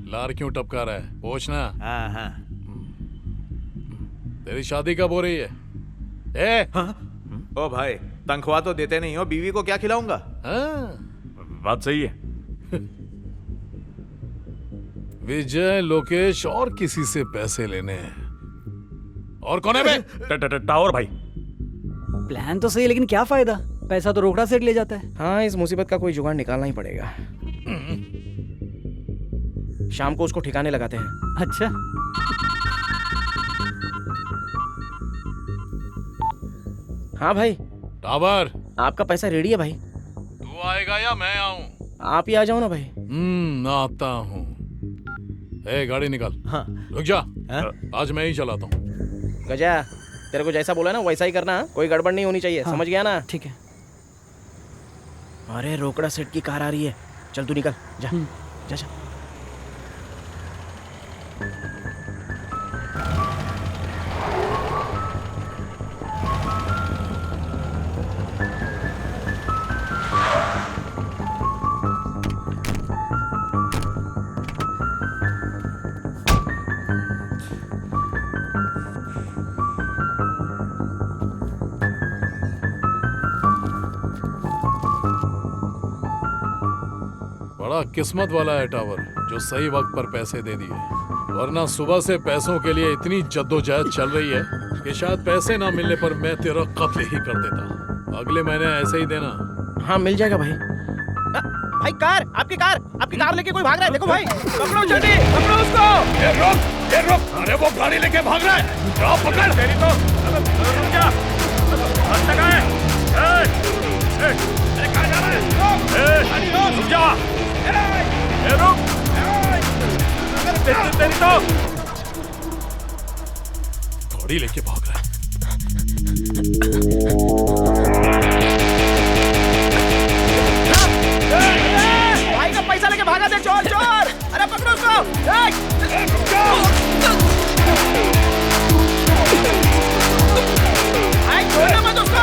लार क्यों टपका रहा है? पूछना। हाँ हाँ। तेरी शादी कब हो रही है? ओ भाई, तनख्वाह तो देते नहीं हो, बीवी को क्या खिलाऊंगा? बात सही है। विजय, लोकेश और किसी से पैसे लेने हैं। और कौन है बे? टावर भाई। प्लान तो सही है, लेकिन क्या फायदा? पैसा तो रोकड़ा सेठ ले जाता है। हाँ, इस मुसीबत का कोई जुगाड़ निकालना ही पड़ेगा। शाम को उसको ठिकाने लगाते हैं। अच्छा। हाँ भाई। टावर, आपका पैसा रेडी है भाई। तू आएगा या मैं आऊं? आप ही आ जाओ ना भाई। आता हूँ। गाड़ी निकाल। हाँ। रुक जा। आज मैं ही चलाता हूँ। गजा, तेरे को जैसा बोला ना वैसा ही करना। कोई गड़बड़ नहीं होनी चाहिए। समझ गया ना? ठीक है। अरे रोकड़ा सेठ की कार आ रही है। चल तू निकल जा। जा जा। हाँ। 5 बड़ा किस्मत वाला है टावर जो सही वक्त पर पैसे दे दिए, वरना सुबह से पैसों के लिए इतनी जद्दोजहद चल रही है कि शायद पैसे ना मिलने पर मैं तेरा कत्ल ही कर देता। अगले महीने ऐसे ही देना। हाँ मिल जाएगा भाई। भाई आपकी कार लेके कोई भाग रहा है, देखो भाई। पकड़ो जल्दी, पकड़ो उसको। ये रोक, अरे वो गाड़ी लेके भाग रहा है, जाओ पकड़। तेरी तो रुक जा, हाथ लगाए। अरे कहाँ जा रहा है? रुक जा, रुक। तेरी तो गाड़ी लेके भाग रहा है। भाई का पैसा लेके भागा दे चोर चोर। अरे पकड़ो उसको। छोड़ना मत उसको।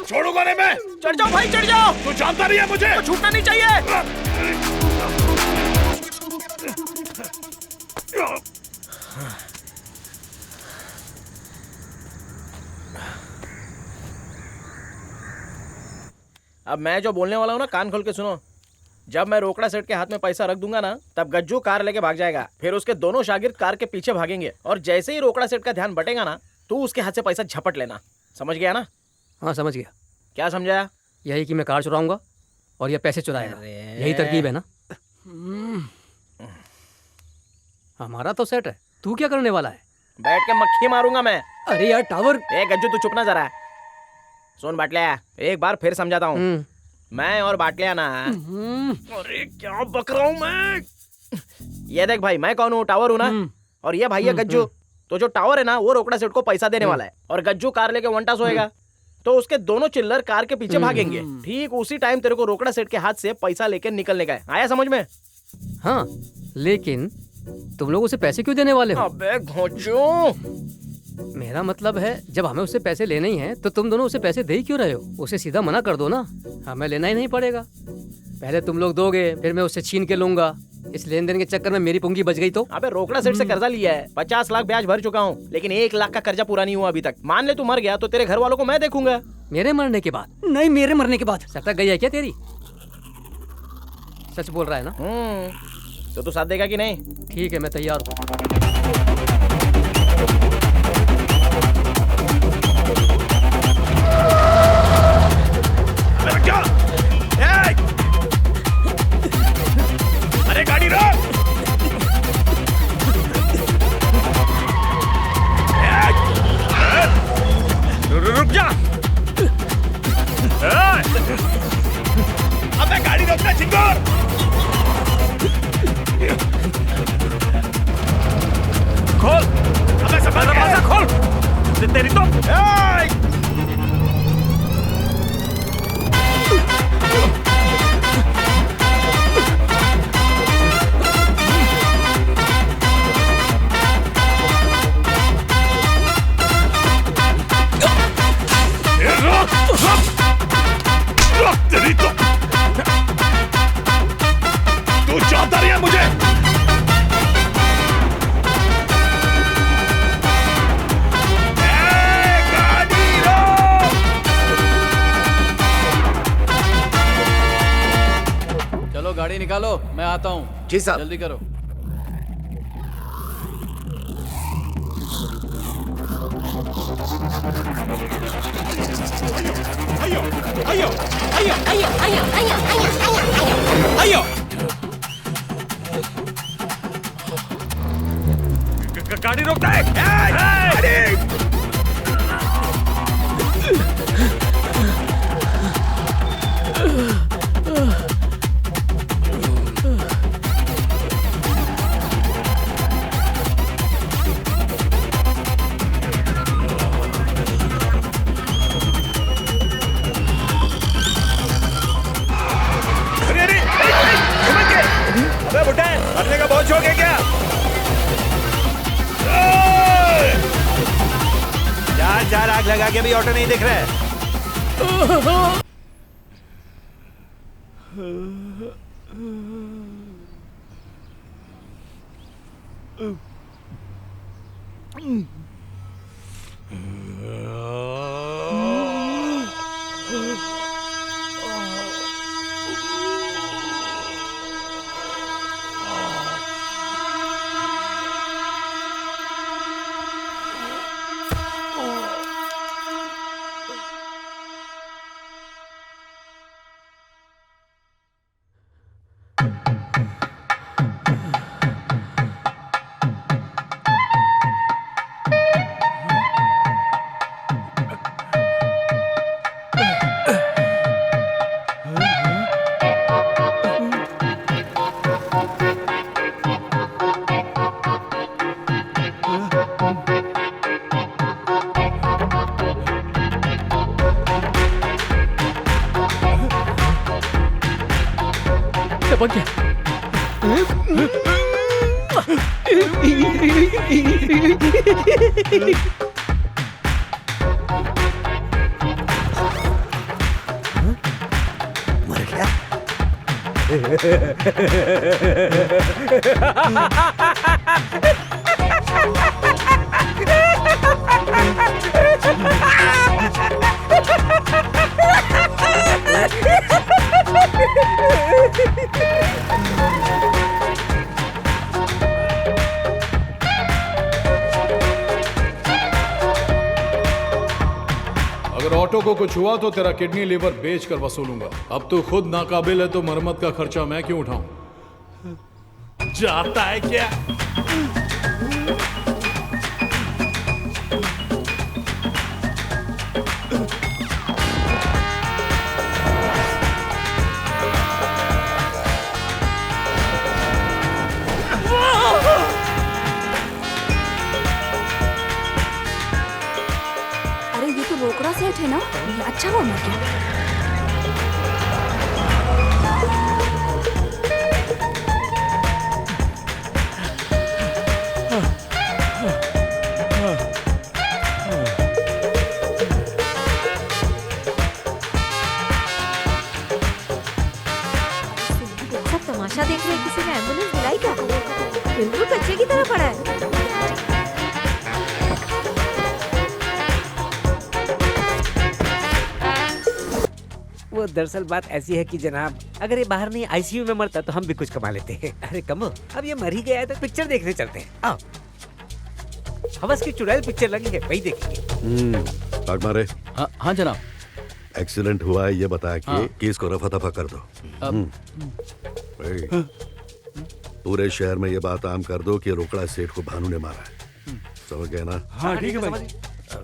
छोड़ूंगा नहीं मैं। चढ़ जाओ भाई, चढ़ जाओ। तू जानता नहीं है मुझे। तो छूटना नहीं चाहिए। अब मैं जो बोलने वाला हूँ ना, कान खोल के सुनो। जब मैं रोकड़ा सेठ के हाथ में पैसा रख दूंगा ना, तब गज्जू कार लेके भाग जाएगा। फिर उसके दोनों शागिर्द कार के पीछे भागेंगे, और जैसे ही रोकड़ा सेठ का ध्यान बटेगा ना, तो उसके हाथ से पैसा झपट लेना। समझ गया ना? हाँ समझ गया। क्या समझाया? यही कि मैं कार चुराऊंगा और ये पैसे चुराएगा, यही तरकीब है ना? हमारा तो सेट है, तू क्या करने वाला है? बैठ के मक्खी मारूंगा मैं। अरे यार टावर। ए गज्जू तू चुप ना जरा। सुन बाटलिया, एक बार फिर समझाता हूँ। मैं और बाटलिया ना, अरे क्या बक रहा हूँ मैं। ये देख भाई, मैं कौन हूँ? टावर हूँ ना। और ये भाई है गज्जू। तो जो टावर है ना, वो रोकड़ा सेठ को पैसा देने वाला है, और गज्जू कार लेके वंटा सोएगा। तो उसके दोनों चिल्लर कार के पीछे भागेंगे। ठीक उसी टाइम तेरे को रोकड़ा सेठ के हाथ से पैसा लेके निकलने का है। आया समझ में? हाँ, लेकिन तुम लोग उसे पैसे क्यों देने वाले हो? अबे घोंचू, मेरा मतलब है, जब हमें उससे पैसे लेने ही हैं, तो तुम दोनों उसे पैसे दे ही क्यों रहे हो? उसे सीधा मना कर दो ना, हमें लेना ही नहीं पड़ेगा। पहले तुम लोग दोगे, फिर मैं उससे छीन के लूंगा। इस लेन देन के चक्कर में मेरी पुंगी बच गई तो? अबे रोकड़ा सेठ से कर्जा लिया है, 50 लाख ब्याज भर चुका हूँ, लेकिन 1 लाख का कर्जा पूरा नहीं हुआ अभी तक। मान ले तू मर गया तो तेरे घर वालों को मैं देखूंगा। मेरे मरने के बाद? नहीं, मेरे मरने के बाद सटक गई है क्या तेरी? सच बोल रहा है ना? तो तू साथ देगा कि नहीं? ठीक है, मैं तैयार हूँ। अरे गाड़ी रोक। रुक जा। अबे गाड़ी रोकना चिंगोर। खोल। अबे संभाल दरवाजा खोल। तेरी तो तेरी तो तू जानता नहीं है मुझे। चलो गाड़ी निकालो, मैं आता हूँ। जी साहब। जल्दी करो। गाड़ी रोकता है। अबे बुड्ढा, मरने का बहुत शौक है क्या? चार आग लगा के भी ऑटो नहीं दिख रहा है। टपक गया। मर गया। अगर ऑटो को कुछ हुआ तो तेरा किडनी लीवर बेच कर वसूलूंगा। अब तू खुद नाकाबिल है तो मरम्मत का खर्चा मैं क्यों उठाऊं? जाता है क्या? अरे ये तो रोकड़ा सेट है ना, ये अच्छा हुआ मर गया। सब तमाशा देख रहे हैं, किसी ने एम्बुलेंस बुलाई क्या? बिल्कुल बच्चे की तरह पड़ा है। वो दरअसल बात ऐसी है कि जनाब, अगर ये बाहर नहीं आईसीयू में मरता तो हम भी कुछ कमा लेते हैं। अरे कमो, अब ये मर ही गया है तो पिक्चर देखने चलते हैं। आओ, हवस की चुड़ैल पिक्चर लगी है, वही देखेंगे। भाग मारे। हाँ जनाब। एक्सीडेंट हुआ है ये बता के हाँ। केस को रफा दफा कर दो। भाई, पूरे शहर में ये बात आम कर दो कि रोकड़ा सेठ को भानु ने मारा है। समझ गए ना? हाँ ठीक है भाई।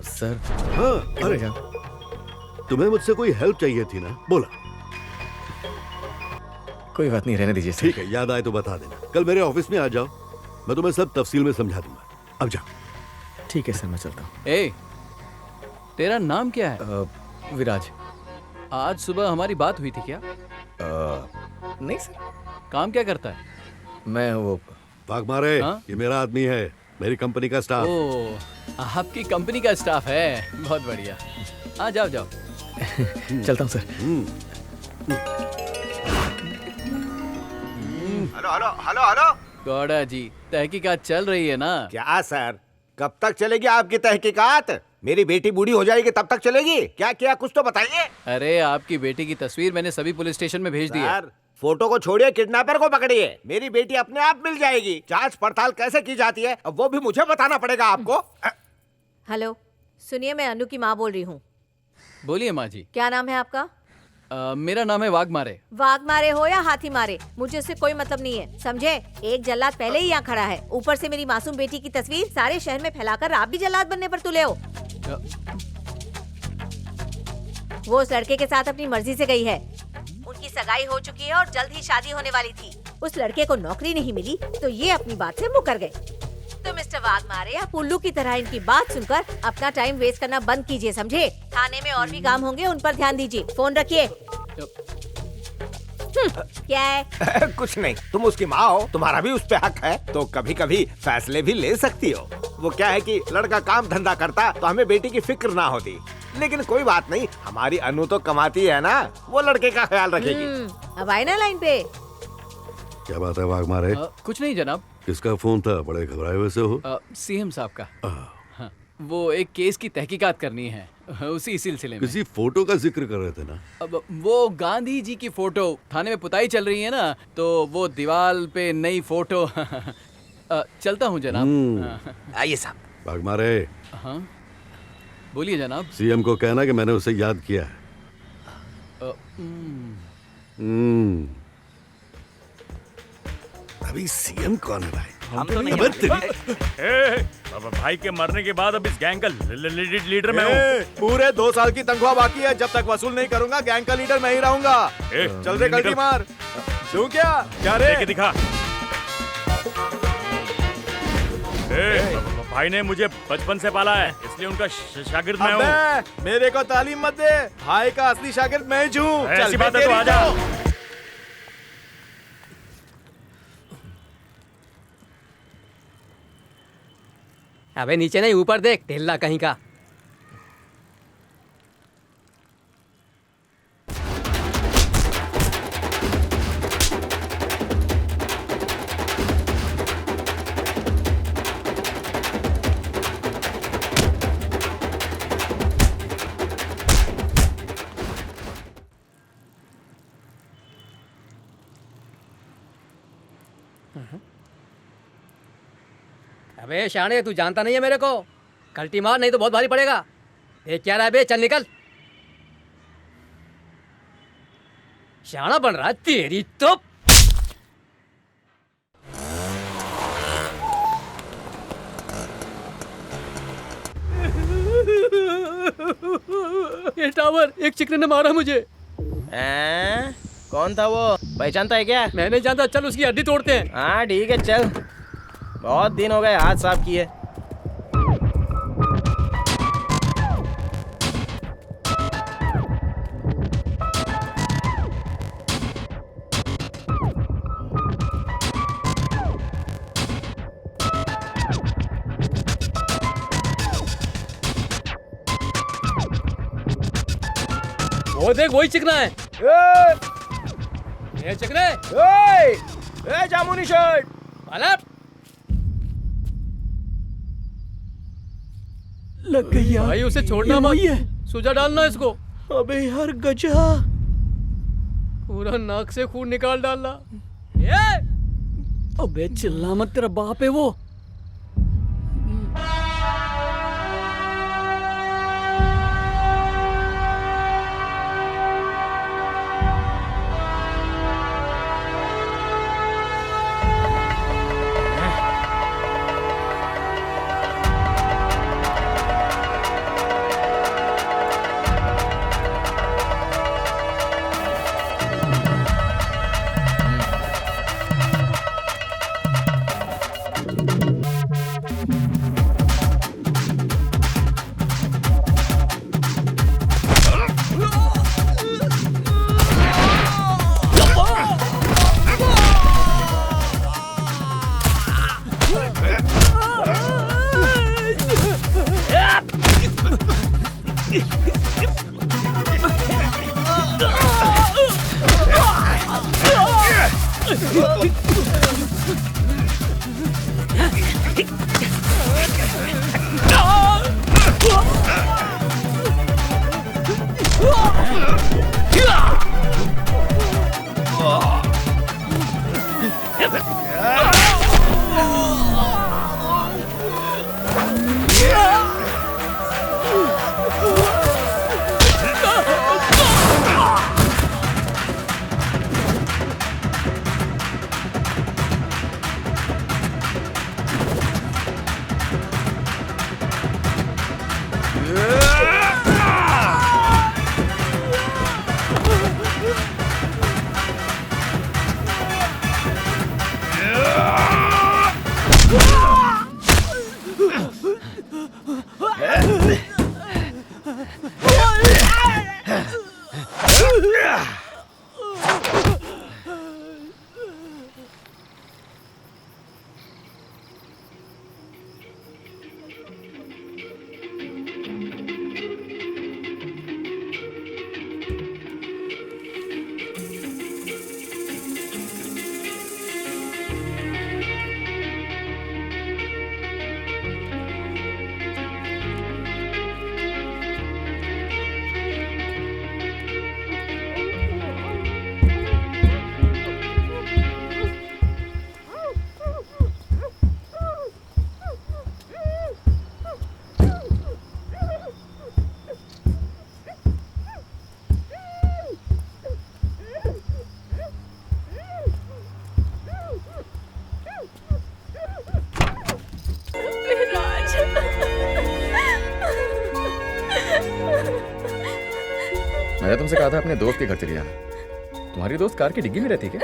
सर। हाँ, अरे तुम्हें मुझसे कोई हेल्प चाहिए थी ना? बोला। कोई बात नहीं, रहने दीजिए सर। ठीक है, याद आए तो बता देना। कल मेरे ऑफिस में आ जाओ, मैं तुम्हें सब तफसील में समझा दूंगा। अब जाओ। ठीक है सर, मैं चलता हूँ। ए, तेरा नाम क्या है? विराज। आज सुबह हमारी बात हुई थी क्या? नहीं सर। काम क्या करता है? मैं वो भाग मारे। ये मेरा आदमी है, मेरी कंपनी का स्टाफ। ओ, आपकी कंपनी का स्टाफ है, बहुत बढ़िया। हाँ जाओ जाओ। चलता हूँ sir. Hello hello hello hello. Gowda ji, तहकीकात चल रही है ना? क्या सर, कब तक चलेगी आपकी तहकीकात? मेरी बेटी बूढ़ी हो जाएगी तब तक चलेगी? क्या किया कुछ तो बताइए। अरे आपकी बेटी की तस्वीर मैंने सभी पुलिस स्टेशन में भेज दी है। सर, फोटो को छोड़िए, किडनैपर को पकड़िए। मेरी बेटी अपने आप मिल जाएगी। जांच पड़ताल कैसे की जाती है अब वो भी मुझे बताना पड़ेगा आपको। हेलो, सुनिए, मैं अनु की माँ बोल रही हूँ। बोलिए माँ जी। क्या नाम है आपका? मेरा नाम है वाघमारे। वाघ मारे हो या हाथी मारे, मुझे उससे कोई मतलब नहीं है, समझे? एक जल्लाद पहले ही यहाँ खड़ा है, ऊपर से मेरी मासूम बेटी की तस्वीर सारे शहर में फैलाकर आप भी जल्लाद बनने पर तुले हो। वो उस लड़के के साथ अपनी मर्जी से गई है। उनकी सगाई हो चुकी है और जल्द ही शादी होने वाली थी। उस लड़के को नौकरी नहीं मिली तो ये अपनी बात से मुकर गए। तो मिस्टर वाघमारे, आप उल्लू की तरह इनकी बात सुनकर अपना टाइम वेस्ट करना बंद कीजिए, समझे? थाने में और भी काम होंगे, उन पर ध्यान दीजिए। फोन रखिए। क्या है? कुछ नहीं, तुम उसकी माँ हो, तुम्हारा भी उस पे हक है, तो कभी कभी फैसले भी ले सकती हो। वो क्या है कि लड़का काम धंधा करता तो हमें बेटी की फिक्र ना होती, लेकिन कोई बात नहीं, हमारी अनु तो कमाती है ना, वो लड़के का ख्याल रखेगी। अब आए ना लाइन पे। क्या बात है वाघ मारे? कुछ नहीं जनाब। किसका फोन था? बड़े घबराए हुए से हो। सीएम साहब का। हाँ, वो एक केस की तहकीकात करनी है, उसी सिलसिले में। किसी फोटो का जिक्र कर रहे थे ना? अब वो गांधी जी की फोटो थाने में पुताई चल रही है ना, तो वो दीवार पे नई फोटो। चलता हूँ जनाब। आइए साहब। भाग मारे। हाँ बोलिए जनाब। सीएम को कहना कि मैंने उसे याद किया है। अभी सीएम कौन है भाई? हम तो नहीं भाई के मरने के बाद अब इस गैंग का लीडर मैं हूँ। पूरे 2 साल की तनख्वाह बाकी है, जब तक वसूल नहीं करूंगा गैंग का लीडर मैं ही रहूंगा। चल रे गलती मार। तू क्या रे? दिखा। भाई ने मुझे बचपन से पाला है, इसलिए उनका शागिर्द मैं हूँ। मेरे को तालीम मत दे, भाई का असली शागिर्द मैं हूँ। ऐसी बात है तो आजा। अबे नीचे नहीं ऊपर देख, ढिल्ला कहीं का। अबे शाणे, तू जानता नहीं है मेरे को। कल्टी मार नहीं तो बहुत भारी पड़ेगा। देख क्या रहा है बे, चल निकल। शाना बन रहा है तेरी तो। ये टावर, एक चिकने ने मारा मुझे। कौन था वो, पहचानता है क्या? मैं नहीं जानता, चल उसकी हड्डी तोड़ते हैं। हाँ ठीक है चल, बहुत दिन हो गए हाथ साफ किए। वो देख, वही चिकना है। ये चिकने, जामुनी शर्ट पलट। लग गई यार। भाई उसे छोड़ना मत, सुजा डालना इसको। अबे यार गजा, पूरा नाक से खून निकाल डालना। ये अबे चिल्ला मत, तेरा बाप है वो। मैंने तुमसे कहा था अपने दोस्त के घर चली जाना। तुम्हारी दोस्त कार की डिग्गी में रहती क्या?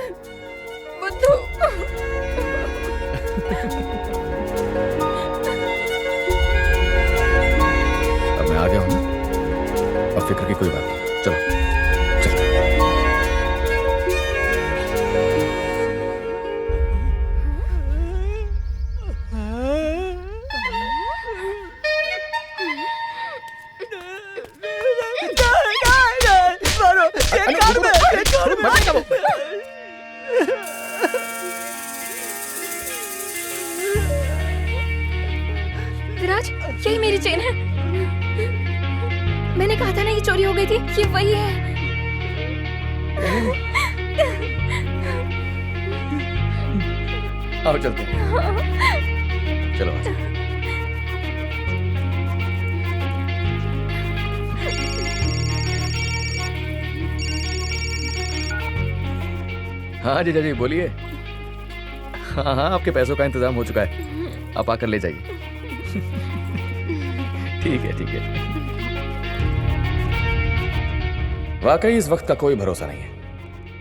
अब मैं आ गया हूं ना, अब फिक्र की कोई बात नहीं। चलो विराज, यही मेरी चेन है। मैंने कहा था ना ये चोरी हो गई थी, ये वही है। आओ चलते हैं। चलो आ जाओ। हाँ जीजा जी बोलिए। हाँ हाँ, आपके पैसों का इंतजाम हो चुका है, आप आकर ले जाइए। ठीक है ठीक है। वाकई इस वक्त का कोई भरोसा नहीं है।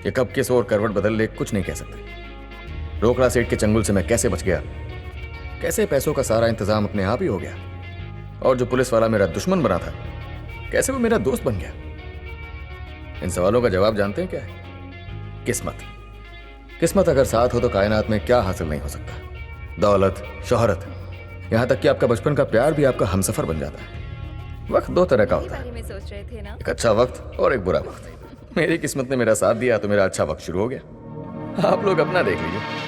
ये कब किस और करवट बदल ले कुछ नहीं कह सकते। रोकड़ा सेठ के चंगुल से मैं कैसे बच गया, कैसे पैसों का सारा इंतजाम अपने आप ही हो गया, और जो पुलिस वाला मेरा दुश्मन बना था कैसे वो मेरा दोस्त बन गया। इन सवालों का जवाब जानते हैं क्या है? किस्मत। किस्मत अगर साथ हो तो कायनात में क्या हासिल नहीं हो सकता। दौलत, शोहरत, यहां तक कि आपका बचपन का प्यार भी आपका हमसफर बन जाता है। वक्त दो तरह का होता है, में सोच रहे थे ना? एक अच्छा वक्त और एक बुरा वक्त। मेरी किस्मत ने मेरा साथ दिया तो मेरा अच्छा वक्त शुरू हो गया। आप लोग अपना देख लीजिए।